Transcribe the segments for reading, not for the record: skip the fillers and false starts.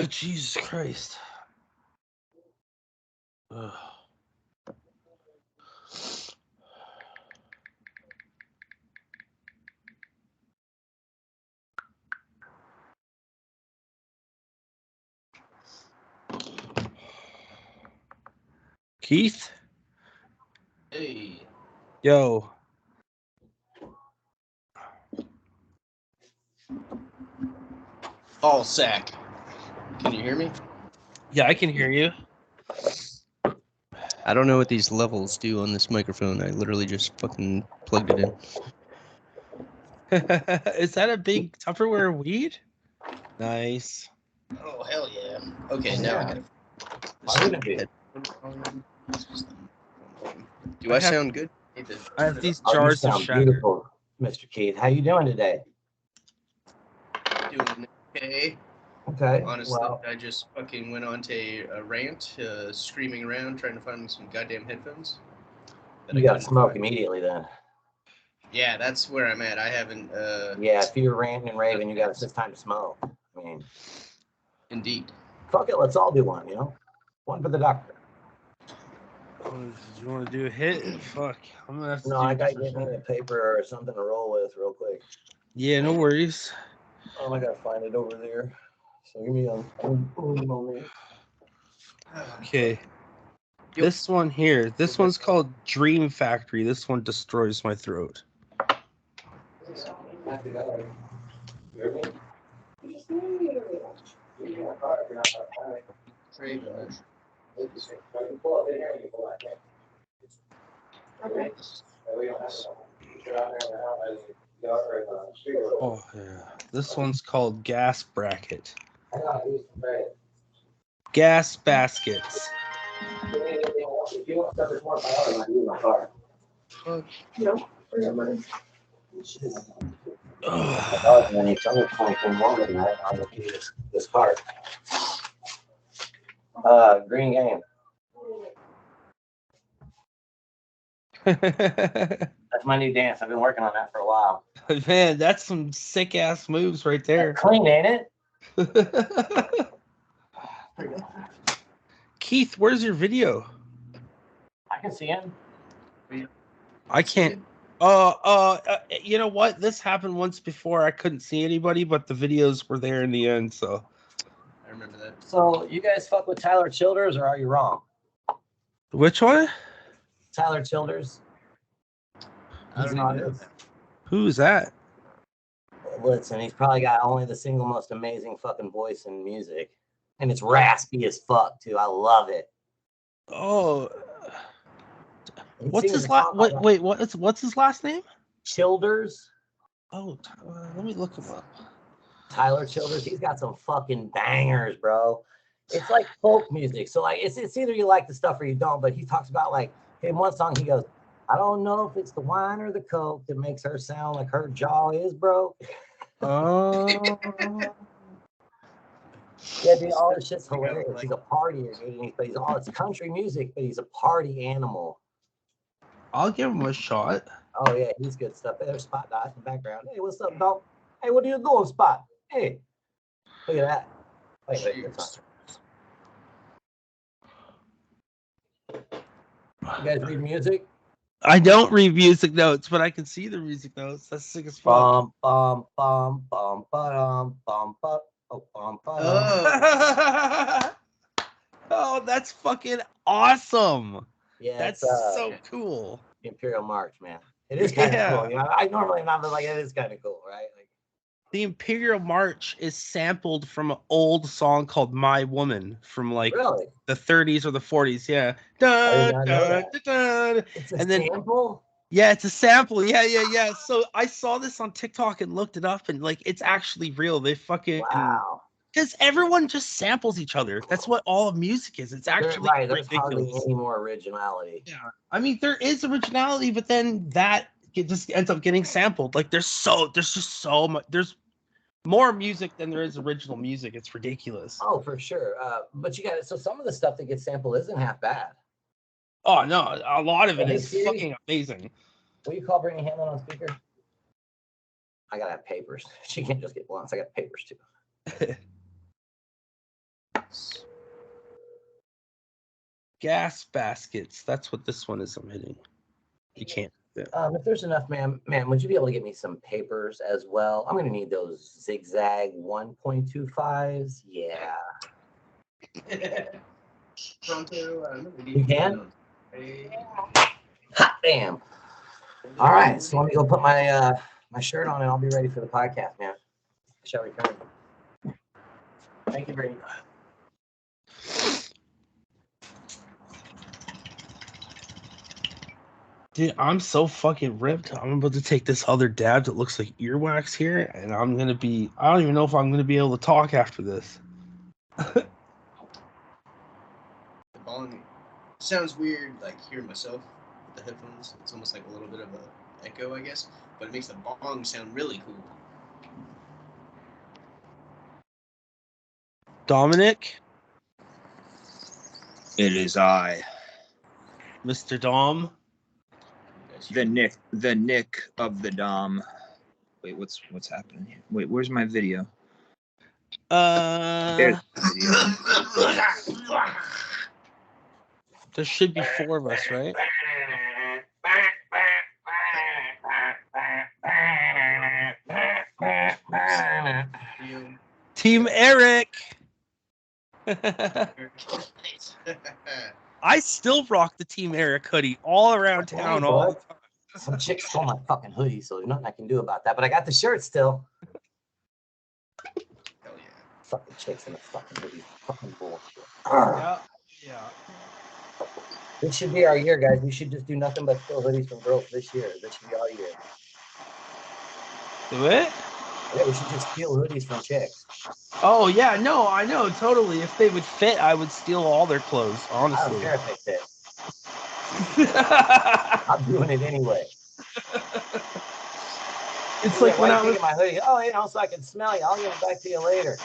Jesus Christ. Ugh. Keith? Hey. Yo. All sack. Can you hear me? Yeah, I can hear you. I don't know what these levels do on this microphone. I literally just fucking plugged it in. Is that a big Tupperware weed? Nice. Oh, hell yeah. Okay, now I got it. Why wouldn't it be? Do I sound good? I have these Oh, you jars of sound shatter. beautiful, Mr. Keith. How you doing today? Doing okay. Okay. Honestly, Well, I just fucking went on to a rant, screaming around, trying to find me some goddamn headphones. you got smoked immediately then. Yeah, that's where I'm at. I haven't. Yeah, if you're ranting and raving, you got it's time to smoke. I mean, Indeed. fuck it, let's all do one. You know, one for the doctor. Do you want to do a hit? Fuck. I'm gonna have to No, do I a gotta different get me one. a paper or something to roll with real quick. Yeah, no worries. Oh, I gotta find it over there. So give me a moment. Okay. This one here. This one's called Dream Factory. This one destroys my throat. Oh yeah. This one's called Gas Bracket. Gas Baskets. Ugh. And then you tell me something more than that, I'll look at this card. Green game. That's my new dance. I've been working on that for a while. Man, that's some sick ass moves right there. That's clean, ain't it? Keith, where's your video? I can see him. I can't. You know what? This happened once before. I couldn't see anybody, but the videos were there in the end. So I remember that. So you guys fuck with Tyler Childers, or are you wrong? which one? Tyler Childers. He's an artist. Who's that? Listen, he's probably got only the single most amazing fucking voice in music, and it's raspy as fuck too. I love it. Oh, He what's sings his a last? song called Wait, what's his last name? Childers. Oh, let me look him up. Tyler Childers. He's got some fucking bangers, bro. It's like folk music. So like it's either you like the stuff or you don't. But he talks about like in one song he goes, I don't know if it's the wine or the coke that makes her sound like her jaw is broke. Oh, Yeah, dude, all this shit's hilarious. He's a partier, dude. But he's all it's country music, but he's a party animal. I'll give him a shot. Oh yeah, he's good stuff. There's Spot Dot in the background. Hey, what's up, dog? Hey, what are you doing, Spot? Hey, look at that. Wait, that's not. You guys read music? I don't read music notes, but I can see the music notes. That's sick as fuck. Bum, bum, bum, bum, bum, bum, bum, bum. Oh, that's fucking awesome. Yeah, That's so cool. Imperial March, man. It is kind of cool. You know, I normally not, but like it is kind of cool, right? Like the Imperial March is sampled from an old song called "My Woman" from like the 30s or the 40s. Yeah. Dun, dun, dun, dun. It's a sample. Yeah, it's a sample. Yeah. So I saw this on TikTok and looked it up, and like it's actually real. They fucking wow. Because everyone just samples each other. That's what all of music is. It's actually right. There's ridiculous. hardly any more originality. Yeah, I mean there is originality, but then that it just ends up getting sampled. Like there's just so much. There's more music than there is original music. It's ridiculous. Oh, for sure. But you got it. So some of the stuff that gets sampled isn't half bad. Oh no, a lot of it is fucking amazing. Will you call Brittany Hamlin on speaker? I gotta have papers. She can't just get blunts. I got papers too. Gas baskets. That's what this one is. I'm hitting. You can't. If there's enough, man, would you be able to get me some papers as well? I'm gonna need those zigzag 1.25s. Yeah. You can? Hot damn. All right, so let me go put my my shirt on and I'll be ready for the podcast, man. Shall we return? Thank you very much. Dude, I'm so fucking ripped. I'm about to take this other dab that looks like earwax here, and I don't even know if I'm gonna be able to talk after this. The bong sounds weird, like hearing myself with the headphones. It's almost like a little bit of an echo, I guess, but it makes the bong sound really cool. Dominic? It is I, Mr. Dom? the Nick of the Dom. Wait, what's happening here? Wait, where's my video? There's the video. There should be 4 of us, right? Team Eric! I still rock the Team Eric hoodie all around town all the time. Some chick stole my fucking hoodie, so there's nothing I can do about that. But I got the shirt still. Hell yeah. Fucking chicks in the fucking hoodie. Fucking bullshit. Yeah. This should be our year, guys. We should just do nothing but steal hoodies from girls this year. This should be our year. Do it? Yeah, we should just steal hoodies from chicks. Oh, yeah. No, I know. Totally. If they would fit, I would steal all their clothes, honestly. I don't care if they fit. I'm doing it anyway. It's like when I was my hoodie. Oh, so I can smell you. I'll give it back to you later.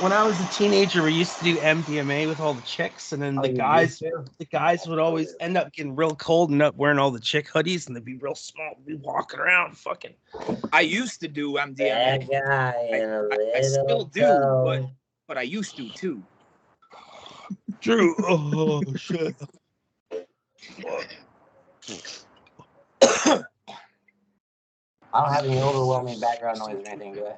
When I was a teenager, we used to do MDMA with all the chicks, and then the guys would always end up getting real cold and end up wearing all the chick hoodies, and they'd be real small, be walking around fucking. I used to do MDMA. I still do, but I used to too. True. Oh shit. I don't have any overwhelming background noise or anything, do I?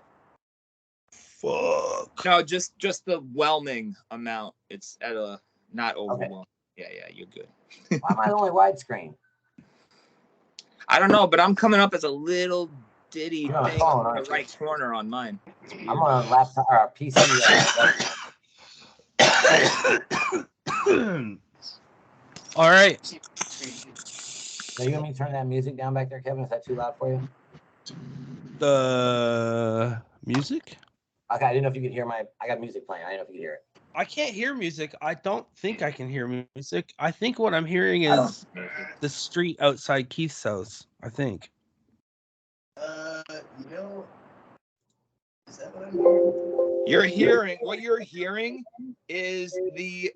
Fuck. No, just the whelming amount. It's at a not overwhelming. Okay. Yeah, you're good. Why am I only widescreen? I don't know, but I'm coming up as a little ditty You're thing phone, on the right corner on mine. I'm on a laptop or a PC. All right. So you want me to turn that music down back there, Kevin? Is that too loud for you? The music? Okay, I didn't know if you could hear I got music playing. I didn't know if you could hear it. I can't hear music. I don't think I can hear music. I think what I'm hearing is the street outside Keith's house, I think. Is that what I'm hearing? What you're hearing is the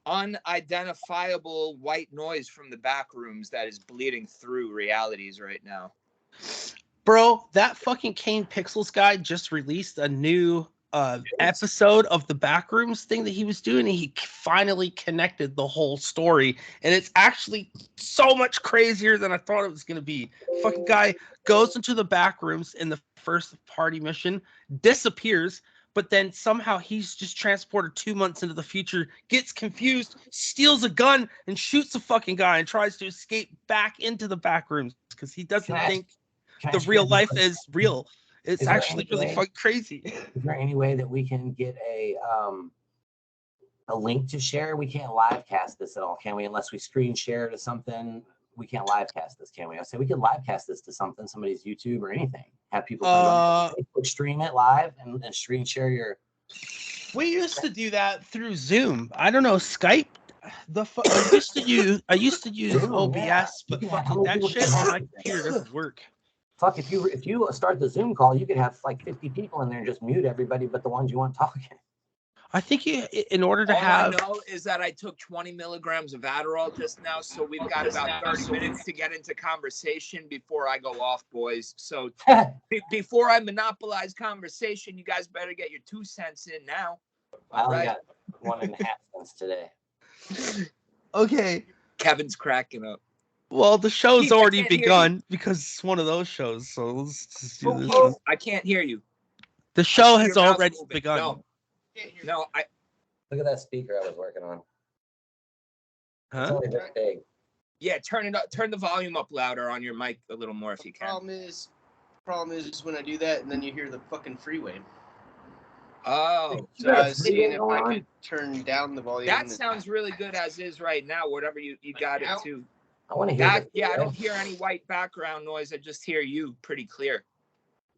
unidentifiable white noise from the back rooms that is bleeding through realities right now. Bro, that fucking Kane Pixels guy just released a new episode of the Backrooms thing that he was doing, and he finally connected the whole story, and it's actually so much crazier than I thought it was going to be. Fucking guy goes into the Backrooms in the first party mission, disappears, but then somehow he's just transported 2 months into the future, gets confused, steals a gun, and shoots a fucking guy and tries to escape back into the Backrooms because he doesn't think the real life is real. It's actually really fucking crazy. Is there any way that we can get a link to share? We can't live cast this at all, can we? Unless we screen share to something, we can't live cast this, can we? I say we could live cast this to something, somebody's YouTube or anything. Have people stream it live and screen share your. We used to do that through Zoom. I don't know, Skype. I used to use Zoom, OBS, but fucking that shit on my computer doesn't work. Fuck, if you start the Zoom call, you could have like 50 people in there and just mute everybody but the ones you want talking. I think in order to All have. I know is that I took 20 milligrams of Adderall just now, so we've got about 30 minutes to get into conversation before I go off, boys. So before I monopolize conversation, you guys better get your 2 cents in now. I only Right. got 1.5 cents today. Okay. Kevin's cracking up. Well, the show's Keith, I already can't hear begun because it's one of those shows. So let's just do this. Keith, I can't hear you. The show I see has your mouse already moving. begun. No, no, Look at that speaker I was working on. It's Huh? only this big. yeah, turn it up. Turn the volume up louder on your mic a little more if you can. Problem is when I do that, and then you hear the fucking freeway. Oh, So I was seeing if I could turn down the volume. that sounds really good as is right now. Whatever you got it to. I want to hear That, this. yeah, I don't hear any white background noise. I just hear you pretty clear.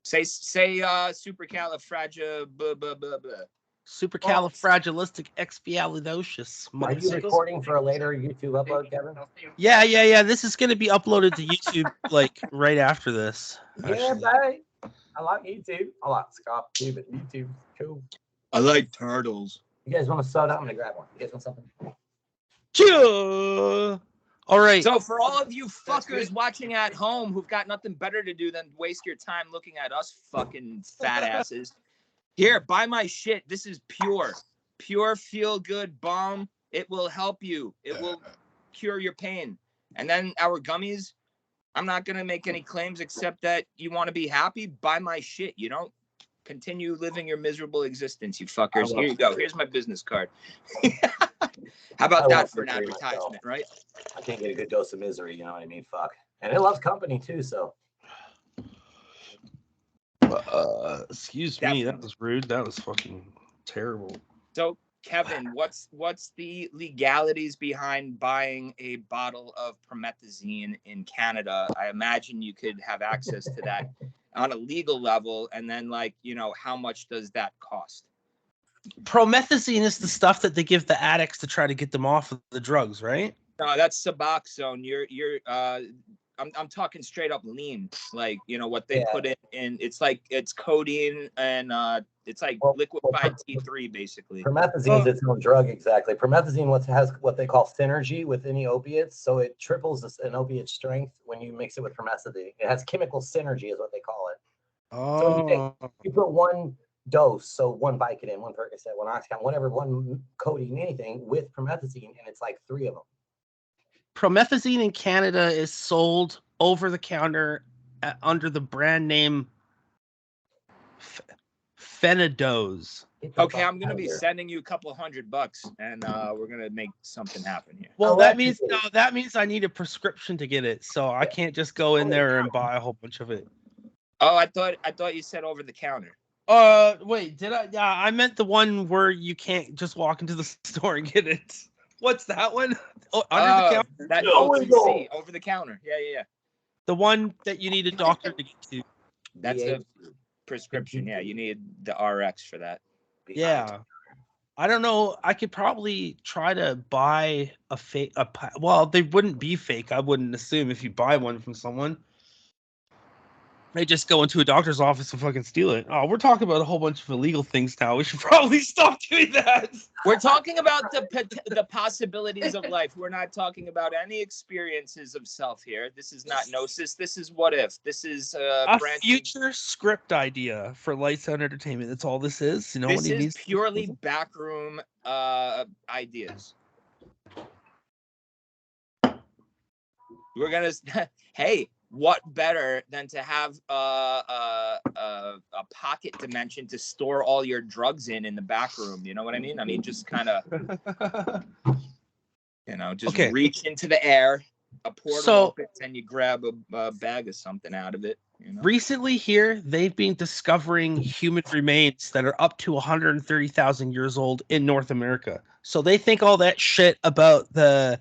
Say supercalifragia blah blah blah blah. Supercalifragilisticexpialidocious. Are you recording for a later YouTube upload, Kevin? Yeah. This is gonna be uploaded to YouTube like right after this. Yeah, actually. babe. I like YouTube. I like Scott too, but YouTube, cool. I like turtles. You guys want a soda? I'm gonna grab one. You guys want something? Cheer! All right. So for all of you fuckers watching at home who've got nothing better to do than waste your time looking at us fucking fat asses, here, buy my shit. This is pure feel good balm. It will help you. It will cure your pain. And then our gummies, I'm not going to make any claims except that you want to be happy, buy my shit. You don't continue living your miserable existence, you fuckers. Here you go. Here's my business card. How about that for an advertisement, right? I can't get a good dose of misery, you know what I mean? Fuck. And it loves company too, so. Excuse me, that was rude. That was fucking terrible. So, Kevin, what's the legalities behind buying a bottle of promethazine in Canada? I imagine you could have access to that on a legal level, and then how much does that cost? Promethazine is the stuff that they give the addicts to try to get them off of the drugs, right? No, that's Suboxone. I'm talking straight up lean, what they put in. It's codeine and it's like liquefied T3 basically. Promethazine is its own drug, exactly. Promethazine has what they call synergy with any opiates, so it triples an opiate strength when you mix it with promethazine. It has chemical synergy, is what they call it. So you put one dose, so one Vicodin, one Percocet, one Oxycontin, whatever, one codeine, anything with promethazine, and it's like 3 of them. Promethazine in Canada is sold over the counter under the brand name Phenidose. Okay, I'm gonna be sending you a couple $100, and we're gonna make something happen here. Well, that means I need a prescription to get it, so I can't just go in there and buy a whole bunch of it. Oh, I thought you said over the counter. Wait, did I? Yeah, I meant the one where you can't just walk into the store and get it. What's that one? Under the counter? That OTC, over the counter. Yeah. The one that you need a doctor to get to. That's a prescription. Yeah, you need the RX for that. Yeah. I don't know. I could probably try to buy a fake. Well, they wouldn't be fake. I wouldn't assume if you buy one from someone. They just go into a doctor's office and fucking steal it. Oh, we're talking about a whole bunch of illegal things now. We should probably stop doing that. We're talking about the possibilities of life. We're not talking about any experiences of self here. This is not gnosis. This is what if. This is a future script idea for Lights Out Entertainment. That's all this is. You know, this is purely backroom ideas. We're gonna. Hey. What better than to have a pocket dimension to store all your drugs in the back room? You know what I mean? I mean, just kind of, reach into the air, a portal opens, and you grab a bag of something out of it. You know? Recently here, they've been discovering human remains that are up to 130,000 years old in North America. So they think all that shit about the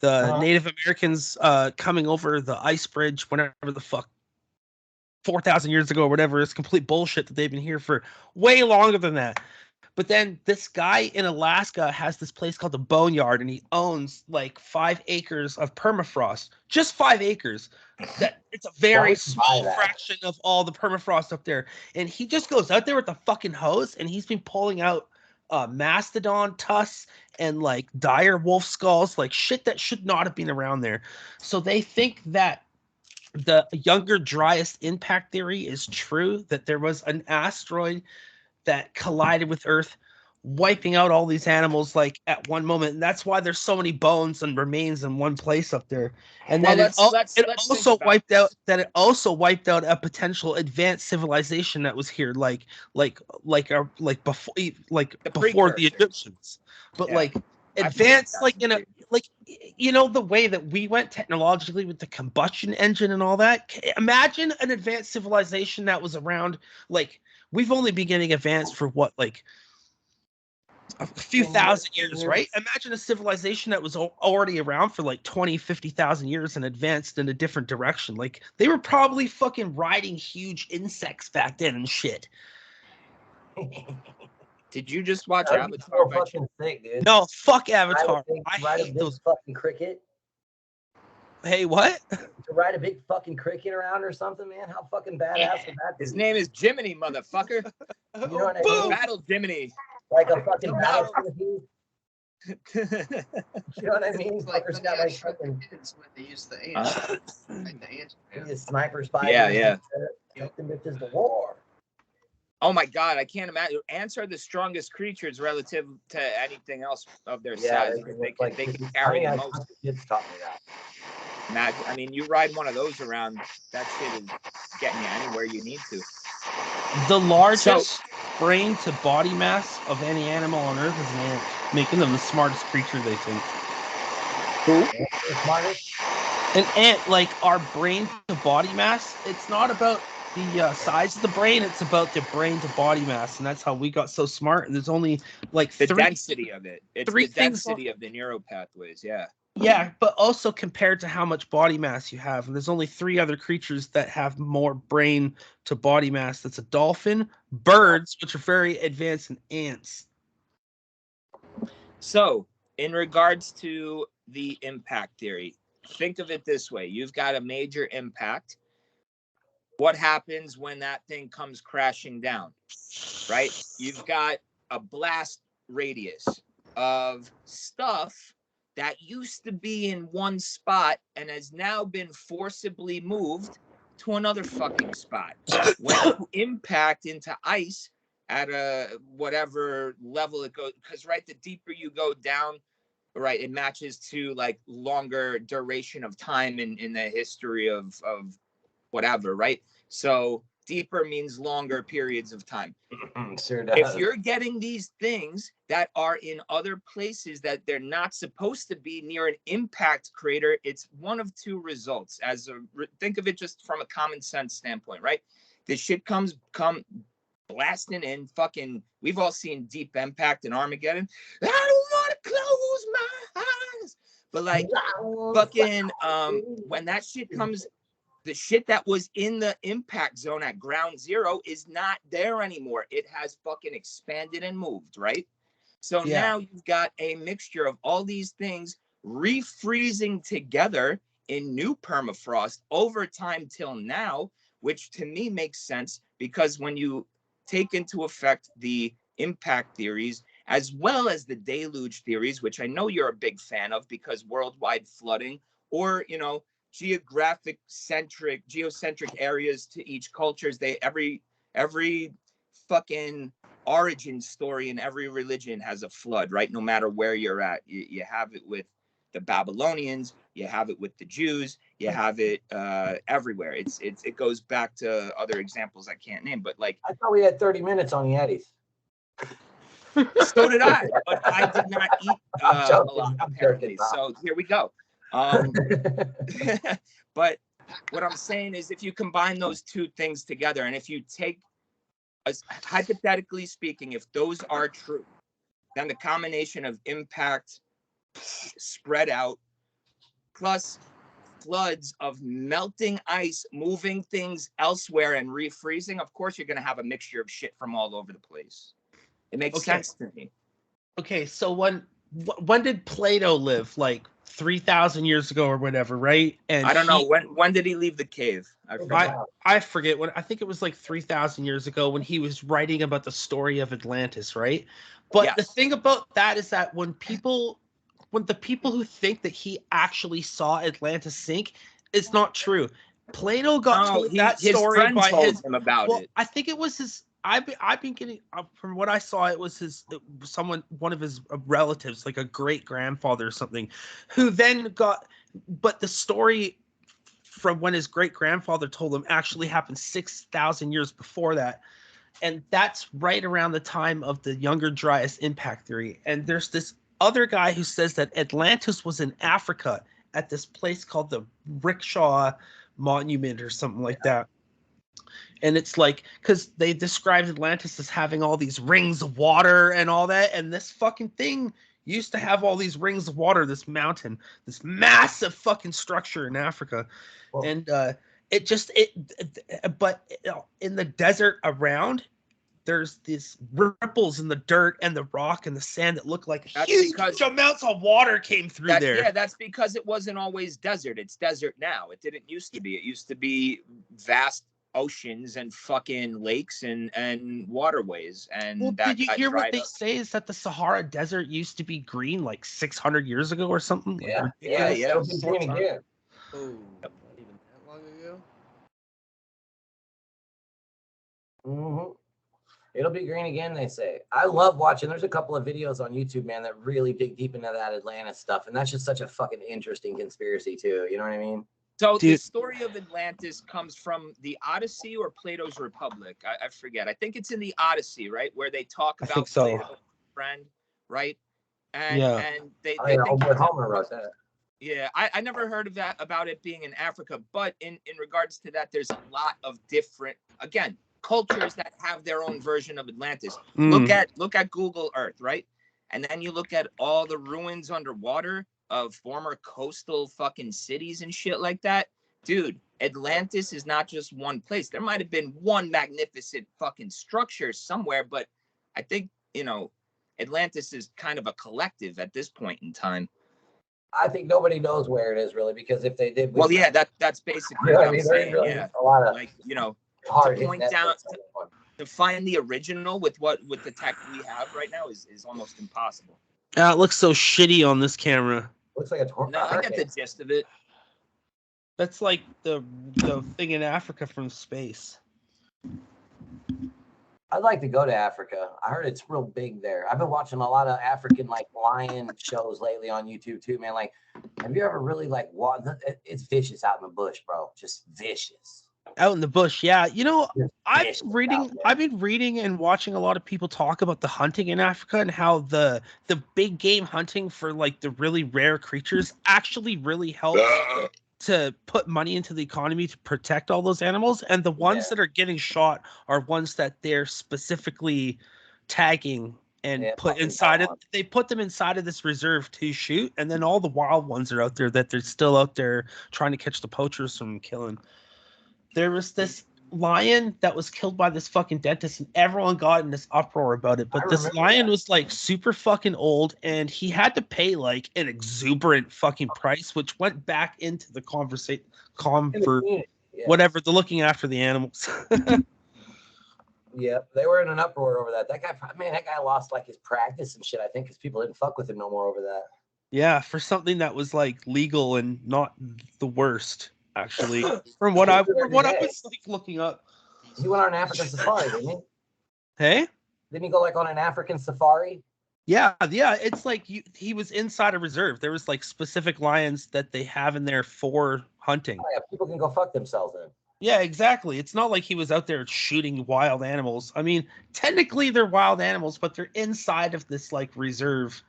Native Americans coming over the ice bridge, whenever the fuck, 4,000 years ago or whatever, is complete bullshit that they've been here for way longer than that. But then this guy in Alaska has this place called the Boneyard, and he owns like 5 acres of permafrost. Just 5 acres. That it's a very small fraction of all the permafrost up there. And he just goes out there with the fucking hose, and he's been pulling out mastodon tusks and like dire wolf skulls, like shit that should not have been around there. So they think that the younger driest impact theory is true, that there was an asteroid that collided with Earth wiping out all these animals like at one moment, and that's why there's so many bones and remains in one place up there. And then let's it think also about wiped this. out that it also wiped out a potential advanced civilization that was here, like before The before the precursors. Egyptians, but Yeah. like I advanced believe like in a like the way that we went technologically with the combustion engine and all that. Imagine an advanced civilization that was around like we've only been getting advanced for what like a few thousand years, right? Imagine a civilization that was already around for like 20, 50,000 years and advanced in a different direction. Like they were probably fucking riding huge insects back then and shit. Did you just watch That'd be Avatar? so fucking sick, dude. No, fuck Avatar. I Ride a hate big those. fucking cricket. Hey, what? To ride a big fucking cricket around or something, man. How fucking badass would that be? His name is Jiminy, motherfucker. You know what I mean? Battle Jiminy. Like a fucking battle centipede. You You know what I mean? It's like Fuckers when got they like shot the fucking kids when they used the ants. Like the ants. sniper spiders. Yeah. Take them bitches to war. Oh my god, I can't imagine. Ants are the strongest creatures relative to anything else of their size. They can carry the most. Kids taught me that. Imagine, I mean, you ride one of those around, that shit is getting you anywhere you need to. The largest brain to body mass of any animal on Earth is an ant, making them the smartest creature they think. Who? The smartest? An ant, like our brain to body mass, it's not about the size of the brain, it's about the brain to body mass, and that's how we got so smart. And there's only like the density of it. It's three the density of the neural pathways, yeah. Yeah, but also compared to how much body mass you have. And there's only 3 other creatures that have more brain to body mass. That's a dolphin, birds, which are very advanced, and ants. So, in regards to the impact theory, think of it this way. You've got a major impact. What happens when that thing comes crashing down, right? You've got a blast radius of stuff that used to be in one spot and has now been forcibly moved to another fucking spot. When you impact into ice at a whatever level it goes, because right, the deeper you go down, right, it matches to like longer duration of time in the history of whatever, right? So deeper means longer periods of time. Sure does. If you're getting these things that are in other places that they're not supposed to be near an impact crater, it's one of 2 results. Think of it just from a common sense standpoint, right? This shit come blasting in. Fucking, we've all seen Deep Impact and Armageddon. I don't want to close my eyes, but like fucking when that shit comes, the shit that was in the impact zone at ground zero is not there anymore. It has fucking expanded and moved, right? So now you've got a mixture of all these things refreezing together in new permafrost over time till now, which to me makes sense because when you take into effect the impact theories as well as the deluge theories, which I know you're a big fan of because worldwide flooding or, geocentric areas to each cultures, every fucking origin story in every religion has a flood, right? No matter where you're at, you have it with the Babylonians, you have it with the Jews, you have it everywhere. It goes back to other examples I can't name, but like I thought we had 30 minutes on Yetis. So did I, but I did not eat a lot apparently. So here we go. But what I'm saying is if you combine those 2 things together, and if you take, hypothetically speaking, if those are true, then the combination of impact spread out plus floods of melting ice, moving things elsewhere and refreezing, of course you're going to have a mixture of shit from all over the place. It makes sense to me. Okay, so when did Plato live? Like 3,000 years ago or whatever, right? And I don't know when did he leave the cave? I forget when. I think it was like 3,000 years ago when he was writing about the story of Atlantis, right? But the thing about that is that when the people who think that he actually saw Atlantis sink, it's not true. Plato got told that story by him about it. I think it was I've been getting from what I saw, it was one of his relatives, like a great grandfather or something, who then got. But the story from when his great grandfather told him actually happened 6,000 years before that, and that's right around the time of the Younger Dryas impact theory. And there's this other guy who says that Atlantis was in Africa at this place called the Rickshaw Monument or something like that. And it's like, because they described Atlantis as having all these rings of water and all that, and this fucking thing used to have all these rings of water, this mountain, this massive fucking structure in Africa. Well, And but in the desert around, there's these ripples in the dirt and the rock and the sand that look like huge amounts of water came through there. Yeah, that's because it wasn't always desert. It's desert now. It didn't used to be. It used to be vast oceans and fucking lakes and waterways. And well, that did you hear what they say is that the Sahara Desert used to be green like 600 years ago or something? Yeah, Like, yeah. It'll be green again. Oh, not even that long ago. Mm-hmm. It'll be green again, they say. I love watching. There's a couple of videos on YouTube, man, that really dig deep into that Atlantis stuff, and that's just such a fucking interesting conspiracy too. You know what I mean? So the story of Atlantis comes from the Odyssey or Plato's Republic. I forget. I think it's in the Odyssey, right, where they talk about Plato's friend, right? And they think Homer wrote that. Yeah, I never heard of that about it being in Africa, but in regards to that, there's a lot of different, again, cultures that have their own version of Atlantis. Look at Google Earth, right? And then you look at all the ruins underwater of former coastal fucking cities and shit like that. Dude, Atlantis is not just one place. There might have been one magnificent fucking structure somewhere, but I think, Atlantis is kind of a collective at this point in time. I think nobody knows where it is really, because if they did, that's basically what I'm saying. Yeah, a lot of to point down to find the original with the tech we have right now is almost impossible. It looks so shitty on this camera. Looks like a tornado. No, I get the gist of it. That's like the thing in Africa from space. I'd like to go to Africa. I heard it's real big there. I've been watching a lot of African lion shows lately on YouTube too, man. Like, have you ever really it's vicious out in the bush, bro. Just vicious. Out in the bush, yeah. I've been reading and watching a lot of people talk about the hunting in Africa and how the big game hunting for like the really rare creatures actually really helps to put money into the economy to protect all those animals. And the ones that are getting shot are ones that they're specifically tagging and put inside it. They put them inside of this reserve to shoot, and then all the wild ones are out there that they're still out there trying to catch the poachers from killing. There was this lion that was killed by this fucking dentist, and everyone got in this uproar about it. But this lion was like super fucking old, and he had to pay like an exuberant fucking price, which went back into the whatever, the looking after the animals. Yeah, they were in an uproar over that. That guy lost like his practice and shit, I think, because people didn't fuck with him no more over that. Yeah, for something that was like legal and not the worst. Actually, from what I was like looking up, he went on an African safari, didn't he? Hey, didn't he go like on an African safari? Yeah. It's like he was inside a reserve. There was like specific lions that they have in there for hunting. Oh, yeah, people can go fuck themselves then. Yeah, exactly. It's not like he was out there shooting wild animals. I mean, technically they're wild animals, but they're inside of this like reserve.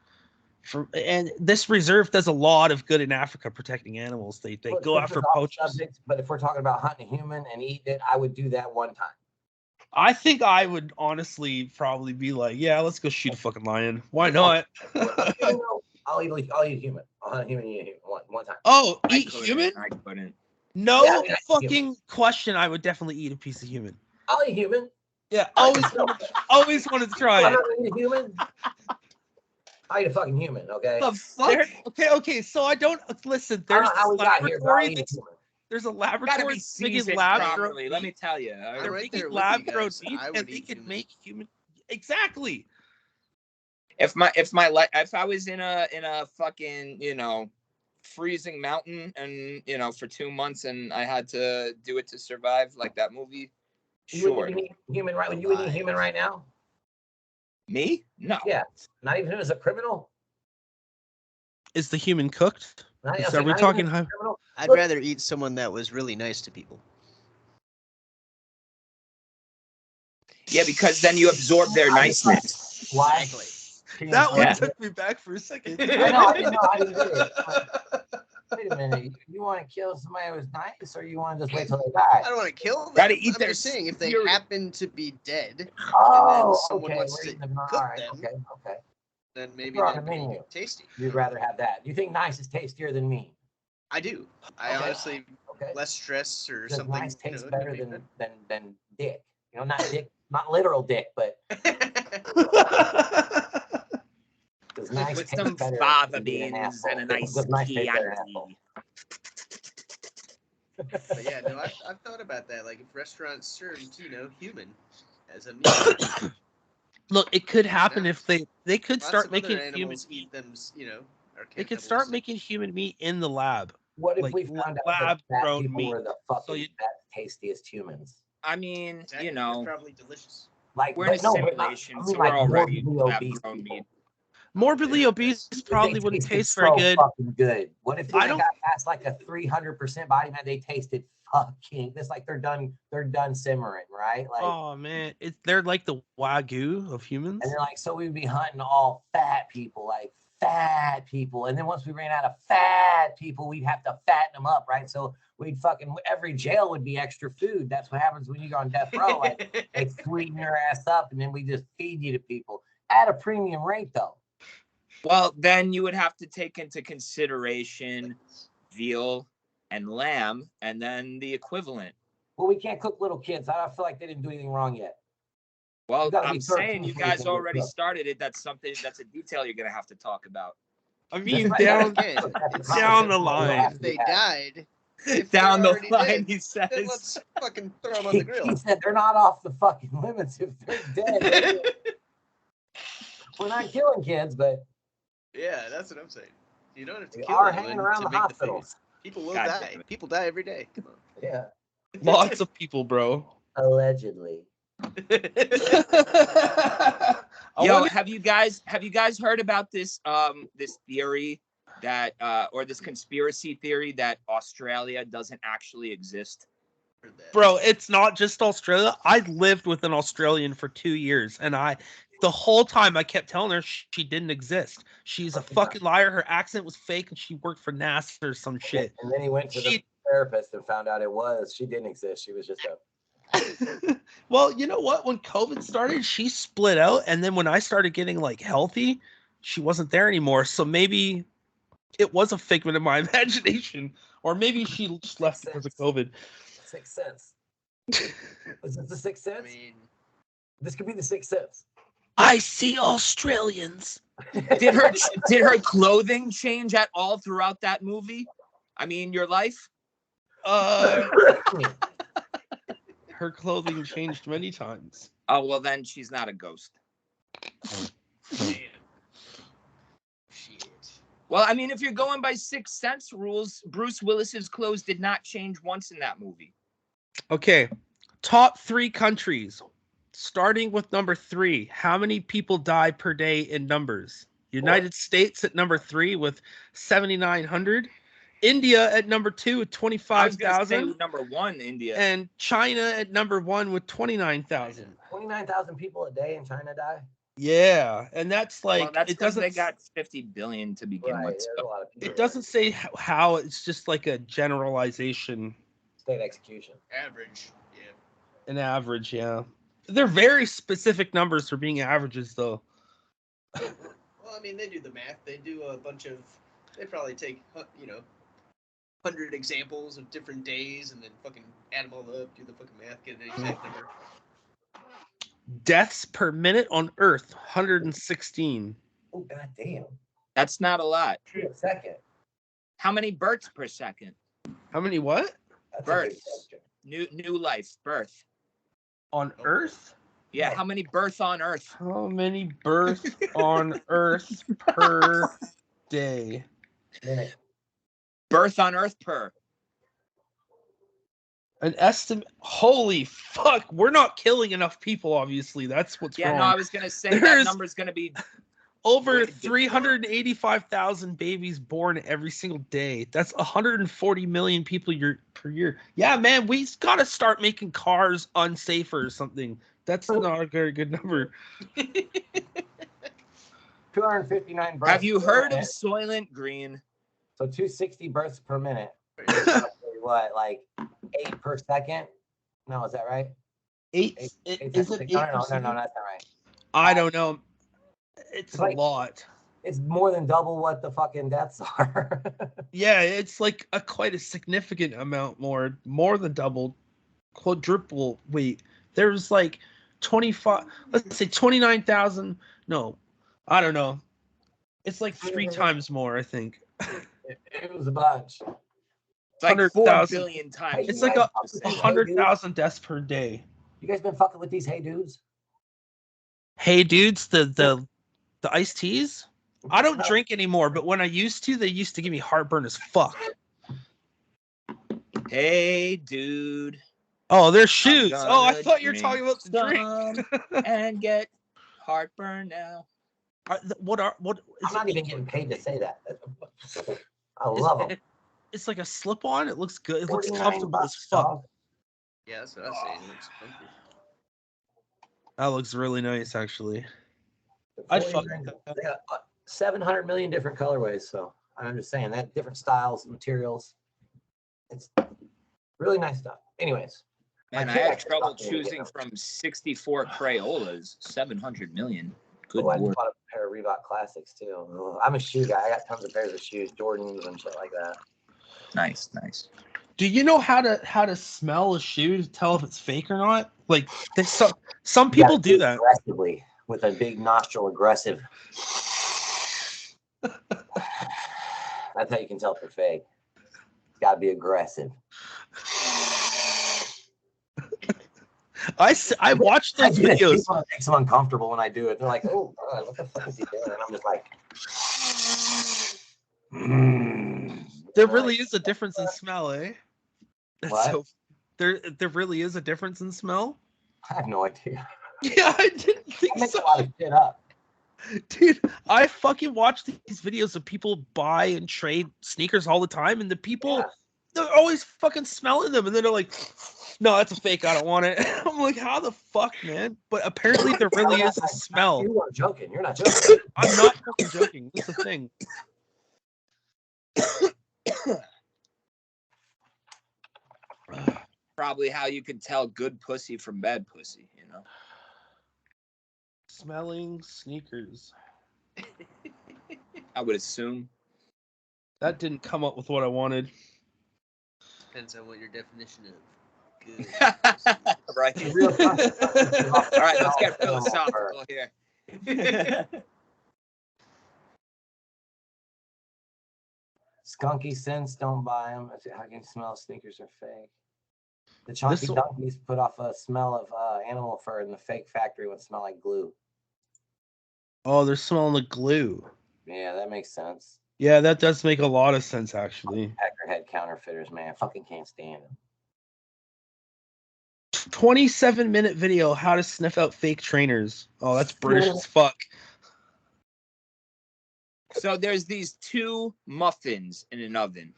And this reserve does a lot of good in Africa protecting animals. They go after poachers. But if we're talking about hunting a human and eating it, I would do that one time. I think I would honestly probably be like, yeah, let's go shoot a fucking lion. Why not? I'll eat a human. I'll hunt a human and eat a human one time. Oh, eat human? I couldn't. No fucking question. I would definitely eat a piece of human. I'll eat human. Yeah, always wanted to try it. I'm not gonna eat a human. I eat a fucking human, okay? The fuck? Okay. So I don't listen. There's a laboratory. There's a laboratory making lab grown. Let me tell you, they're making lab grown meat, and they can make human. Exactly. If I was in a fucking freezing mountain and for 2 months and I had to do it to survive, like that movie, You Sure. would eat human right? Would you eat human right now? Me? No. Yeah. Not even as a criminal? Is the human cooked? Not, Are we not talking even as a how? criminal? I'd Look, rather eat someone that was really nice to people. Yeah, because then you absorb their niceness. why? Exactly. Can you That explain one it? took me back for a second. I know, I didn't know how you did it. Wait a minute. You want to kill somebody who was nice, or you want to just wait till they I die? don't want to kill them. Gotta eat I'm their just saying, if they spirit. happen to be dead, Oh, someone okay. wants We're to eating them. All cook right. them. Okay. then maybe They're on that'd the be menu. tasty. You'd rather have that. You think nice is tastier than mean? I do. I Okay. honestly Okay. less stress or Does something. nice taste it better would be than dick? You know, not dick, not literal dick, but does nice With taste some better fava than being an beans and a asshole? nice Does nice taste better than an asshole? Chianti. But yeah, no, I've thought about that. Like, if restaurants served, human as a meal. Look, it could happen if they could Lots start of making other human animals meat. eat them, are They could cannibals. start making human meat in the lab. What if Like we found out that lab fat grown people meat. were the So fucking you, tastiest humans? I mean, Exactly. you They're know, probably delicious. Like, we're in a but not, simulation, I so mean, we're like already morbidly lab obese grown people. meat. morbidly obese If probably they wouldn't tasted taste very so good. fucking good. What if I when they don't- got past like a 300% body fat, they tasted fucking? It's like they're done simmering, right? Like, Oh man, they're like the wagyu of humans. and they're like, so we'd be hunting all fat people, like fat people. And then once we ran out of fat people, we'd have to fatten them up, right? So we'd fucking, every jail would be extra food. That's what happens when you go on death row. Like, they sweeten your ass up and then we just feed you to people at a premium rate, though. Well, then you would have to take into consideration veal and lamb, and then the equivalent. Well, we can't cook little kids. I don't feel like they didn't do anything wrong yet. Well, You gotta I'm be 13 saying you before you guys can get already cooked. started it. That's a detail you're gonna have to talk about. I mean, That's down Again, That's down the conversation line. we'll have if to they have. died, if Down they're the already line, dead, he then says. let's fucking throw them on the grill. He said they're not off the fucking limits if they're dead. We're not killing kids, but Yeah, that's what I'm saying. You don't have to we kill are anyone hanging around to the make hospitals. The food. People will God die. damn it. People die every day. Come on. Yeah, Lots of people, bro. allegedly. Yo, have you guys heard about this this theory that or this conspiracy theory that Australia doesn't actually exist? Bro, it's not just Australia. I lived with an Australian for 2 years, and the whole time I kept telling her she didn't exist. She's a fucking liar. Her accent was fake, and she worked for NASA or some shit. And then he went to the therapist and found out she didn't exist. She was just a. Well, you know what? When COVID started, she split out, and then when I started getting like healthy, she wasn't there anymore. So maybe it was a figment of my imagination, or maybe she just left because of COVID. Sixth Sense. Is this the Sixth Sense? I mean, This could be the Sixth Sense. I see Australians. Did her clothing change at all throughout that movie? I mean, your life? Her clothing changed many times. Oh, well, then she's not a ghost. damn. Shit. Well, I mean, if you're going by Sixth Sense rules, Bruce Willis's clothes did not change once in that movie. Okay, top 3 countries. Starting with number 3, how many people die per day in numbers? United States at number 3 with 7,900. India at number 2 with 25,000. Number 1, India. And China at number 1 with 29,000. 29,000 people a day in China die. Yeah, and that's like, Well, that's it because doesn't. they got 50 billion to begin Right, with. there's a lot of people. It doesn't say how. It's just like a generalization. State execution. Average. Yeah. An average, yeah. They're very specific numbers for being averages, though. Well, I mean, they do the math. They do a bunch of. They probably take 100 examples of different days and then fucking add them all up, do the fucking math, get an exact number. Deaths per minute on Earth, 116. Oh, goddamn. That's not a lot. A second. How many births per second? How many what? That's Births. a big question. New life, birth. On Earth? Yeah, how many births on Earth? How many births on Earth per day? Minute. Birth on Earth per. An estimate. Holy fuck! We're not killing enough people. Obviously, that's what's Yeah, wrong. no, I was gonna say that There's number's gonna be over way big. 385,000 babies born every single day. That's 140 million people per year. Yeah, man, we gotta start making cars unsafer or something. That's not a very good number. 259 births. Have you per heard of minute. Soylent Green? So 260 births per minute. What, like 8 per second? No, is that right? Eight. Eight Is it seconds. 8? No, that's not right. I don't know. It's a like- lot. It's more than double what the fucking deaths are. Yeah, it's like quite a significant amount more than double, quadruple. Wait, there's like 25. Let's say 29,000. No, I don't know. It's like 3 times more, I think. It was a bunch. It's like 4 100,000. billion times. It's You like guys a fuck with these 100,000 deaths per day. You guys been fucking with these hey dudes? Hey, dudes, the iced teas. I don't No. drink anymore, but when I used to, they used to give me heartburn as fuck. Hey, dude. Oh, they're shoes. I'm Oh, I gonna thought you were drink talking about the drink. some and get heartburn now. What I'm is not it? even getting paid to say that. I love them. It's like a slip-on. It looks good. It looks 49 comfortable as bucks, fuck. dog. Yeah, that's what I was saying. It looks comfy. That looks really nice, actually. I'd fuck 49 with that. They got 700 million different colorways. So I'm just saying that different styles, materials. It's really nice stuff. Anyways, Man, I had trouble choosing from 64 Crayolas, 700 million. Good Oh, I just lord. bought a pair of Reebok Classics too. Ugh, I'm a shoe guy. I got tons of pairs of shoes, Jordans and shit like that. Nice, nice. Do you know how to smell a shoe to tell if it's fake or not? Like some You gotta people do that. aggressively with a big nostril, aggressive. That's how you can tell if they're fake. It's got to be aggressive. I watched those videos. People, it makes them uncomfortable when I do it. They're like, "Oh God, what the fuck is he doing?" And I'm just like, There really is a difference in smell, eh? What? So there really is a difference in smell. I have no idea. Yeah, I didn't think I make so. a lot of shit up. Dude, I fucking watch these videos of people buy and trade sneakers all the time, and the people, Yeah. they're always fucking smelling them, and then they're like, no, that's a fake, I don't want it. I'm like, how the fuck, man? But apparently there really is a smell. You are joking. You're not joking. I'm not fucking joking. That's the thing. Probably how you could tell good pussy from bad pussy, you know? Smelling sneakers. I would assume. That didn't come up with what I wanted. Depends on what your definition of good. Right. Real All right, let's get philosophical here. Skunky scents, don't buy them. How can you smell sneakers are fake? The chunky This'll- donkeys put off a smell of animal fur, and the fake factory would smell like glue. Oh, they're smelling the glue. Yeah, that makes sense. Yeah, that does make a lot of sense, actually. Peckerhead counterfeiters, man. Fucking can't stand them. 27-minute video, how to sniff out fake trainers. Oh, that's British as fuck. So there's these two muffins in an oven,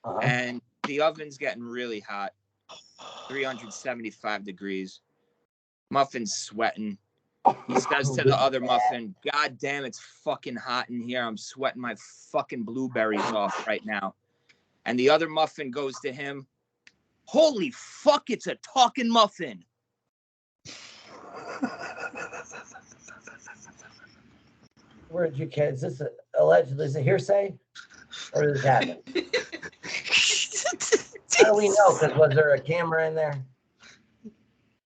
Uh-huh. and the oven's getting really hot, 375 degrees. Muffin's sweating. He says to the other muffin, "God damn, it's fucking hot in here. I'm sweating my fucking blueberries off right now." And the other muffin goes to him, "Holy fuck, it's a talking muffin." Where did you catch this? Allegedly, is it hearsay? Or did this happen? How do we know? Because was there a camera in there?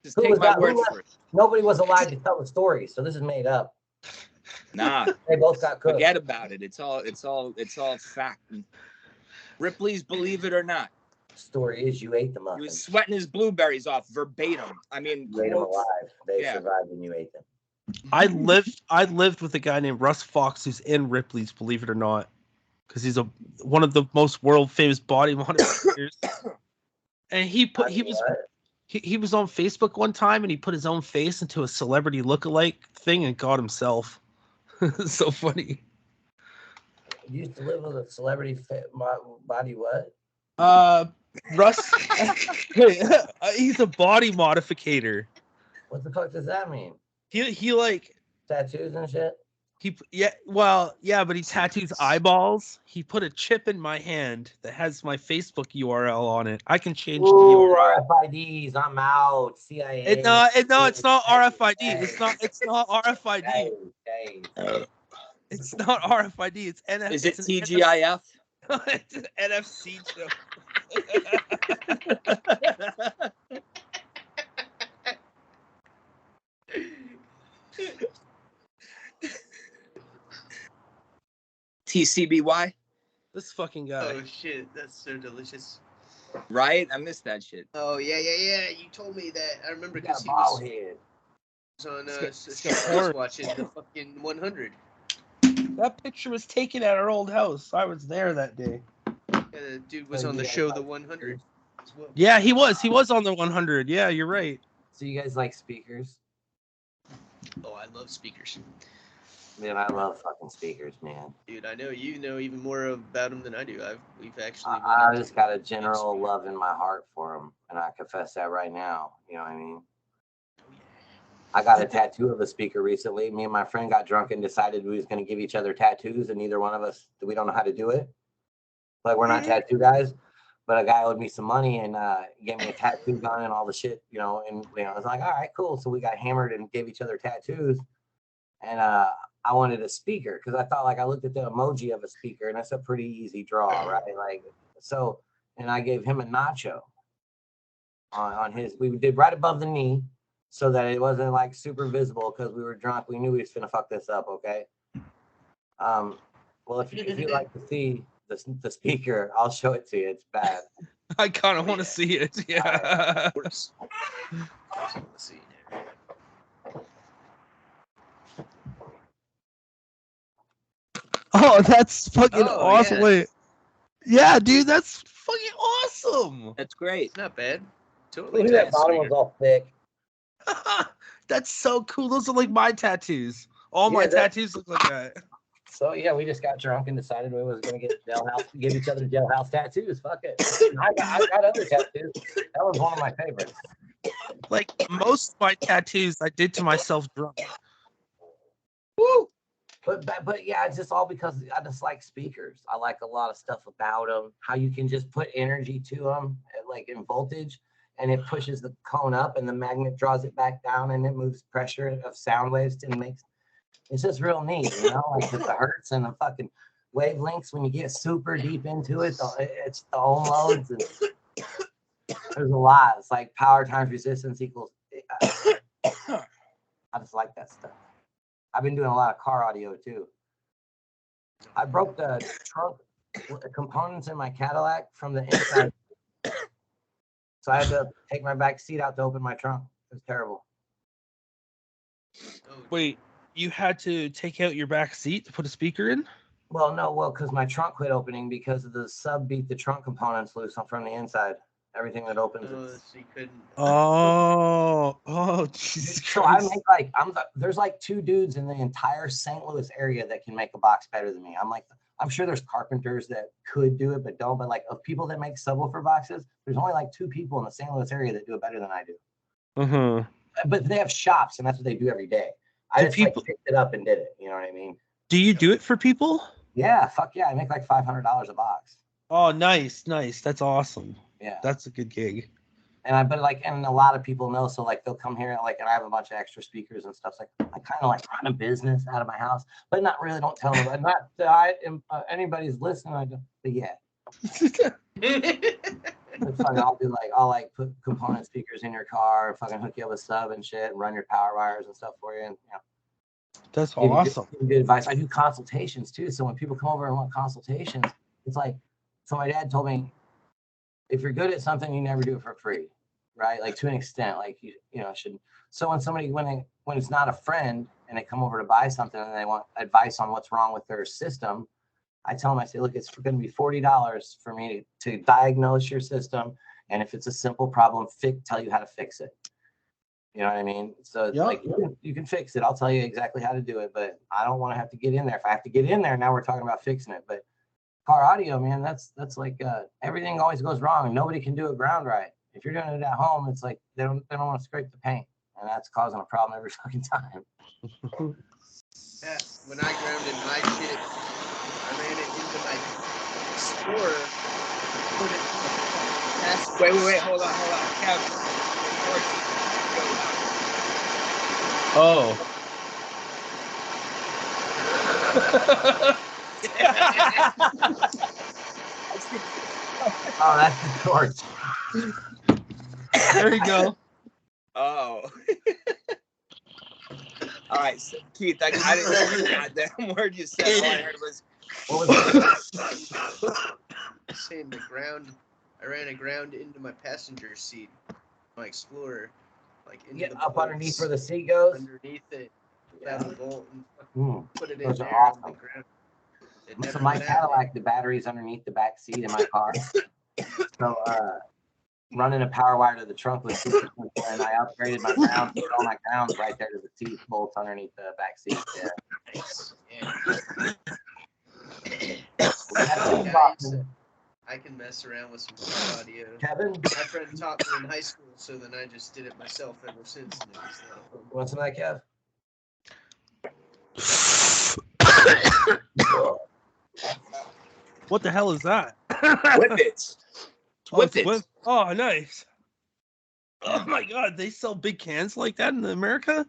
Just Who take was my that? word Who for it. Nobody was alive to tell the story, so this is made up. Nah, They both got cooked. forget about it. It's all fact. Ripley's Believe It or Not. Story is you ate the He muffins. was sweating his blueberries off verbatim. I mean, You ate them alive. They Yeah. survived and you ate them. I lived with a guy named Russ Fox who's in Ripley's, believe it or not, because he's one of the most world famous body modeling. And he was on Facebook one time, and he put his own face into a celebrity lookalike thing and got himself. It's so funny. You used to live with a celebrity body what? Russ, he's a body modificator. What the fuck does that mean? He like tattoos and shit? But he tattoos eyeballs. He put a chip in my hand that has my Facebook URL on it. I can change the URL. RFIDs. I'm out. CIA. No, it's not RFID. It's not RFID. It's not RFID. It's NFC. Is it TGIF? It's an NFC chip. TCBY? This fucking guy. Oh shit, that's so delicious. Right? I missed that shit. Oh yeah. You told me that. I remember because he was on watching the fucking 100. That picture was taken at our old house. I was there that day. Yeah, the dude was on the show The 100 as well. Yeah, he was. He was on the 100. Yeah, you're right. So you guys like speakers? Oh, I love speakers. Man, I love fucking speakers, man. Dude, I know you know even more about them than I do. We've actually. I just got a general love in my heart for them, and I confess that right now. You know what I mean? I got a tattoo of a speaker recently. Me and my friend got drunk and decided we was going to give each other tattoos, and neither one of us, we don't know how to do it. Like, we're not tattoo guys, but a guy owed me some money and gave me a tattoo gun and all the shit, you know, and I was like, all right, cool. So we got hammered and gave each other tattoos, and I wanted a speaker because I thought, like, I looked at the emoji of a speaker, and that's a pretty easy draw, right? Like, so, and I gave him a nacho on his, we did right above the knee, so that it wasn't like super visible because we were drunk. We knew we was gonna fuck this up, okay? Well, if you like to see the speaker, I'll show it to you. It's bad. I kind of want to see it. Yeah. Let's see. Oh, that's fucking awesome. Yeah. Wait. Yeah, dude, that's fucking awesome. That's great. It's not bad. Totally. Look at that bottom one's all thick. That's so cool. Those are like my tattoos. All my tattoos look like that. So yeah, we just got drunk and decided we was gonna give each other jailhouse tattoos. Fuck it. I got other tattoos. That was one of my favorites. Like most of my tattoos, I did to myself drunk. Woo! But yeah, it's just all because I just like speakers. I like a lot of stuff about them. How you can just put energy to them, like in voltage, and it pushes the cone up, and the magnet draws it back down, and it moves pressure of sound waves and makes. It's just real neat, you know, like with the hertz and the fucking wavelengths. When you get super deep into it, it's the ohm modes, and there's a lot. It's like power times resistance equals. I just like that stuff. I've been doing a lot of car audio too. I broke the trunk components in my Cadillac from the inside, so I had to take my back seat out to open my trunk. It was terrible. Wait. You had to take out your back seat to put a speaker in? Well, no, because my trunk quit opening because of the sub beat the trunk components loose from the inside. Everything that opens. So you couldn't. Oh, Jesus So Christ. I make there's like two dudes in the entire St. Louis area that can make a box better than me. I'm sure there's carpenters that could do it but don't. But like of people that make subwoofer boxes, there's only like two people in the St. Louis area that do it better than I do. But they have shops, and that's what they do every day. I just like picked it up and did it. You know what I mean? Do you do it for people? Yeah, fuck yeah. I make like $500 a box. Oh, nice. That's awesome. Yeah. That's a good gig. And and a lot of people know, so like they'll come here, like, and I have a bunch of extra speakers and stuff. So like I kind of like run a business out of my house, but not really. Don't tell them. Not that anybody's listening. But yeah. It's funny. I'll put component speakers in your car, and fucking hook you up with sub and shit, and run your power wires and stuff for you. And that's awesome. Give good advice. I do consultations too. So when people come over and want consultations, it's like, so my dad told me, if you're good at something, you never do it for free, right? Like to an extent, like you shouldn't. So when somebody when it's not a friend and they come over to buy something and they want advice on what's wrong with their system, I tell them, I say, look, it's going to be $40 for me to diagnose your system, And if it's a simple problem, tell you how to fix it. You know what I mean? So it's like you can fix it. I'll tell you exactly how to do it, but I don't want to have to get in there. If I have to get in there, now we're talking about fixing it. But car audio, man, that's like everything always goes wrong. Nobody can do it ground right. If you're doing it at home, it's like they don't want to scrape the paint, and that's causing a problem every fucking time. Yeah, when I grounded my shit, I ran it into my Explorer. Put it past. Wait, hold on. Kev. Oh. Oh, that's the torch. There you go. Oh. All right, so Keith, I didn't know every goddamn word you said. All I heard was. What was that? Saying I ran a ground into my passenger seat, my Explorer, like into Get the up bolts, underneath where the seat goes. underneath it, grab the bolt and put it in Those there are on the awesome. ground. It So never my went out. Cadillac, the battery's underneath the back seat in my car. So running a power wire to the trunk was super simple, and I upgraded my ground, put all my grounds right there to the seat bolts underneath the back seat. Yeah. Nice. I can mess around with some car audio. Kevin, My friend taught me in high school, so then I just did it myself ever since. And it was you want some of that, Kev? What the hell is that? Whippets. Whippets. Oh, nice. Oh my god, they sell big cans like that in America?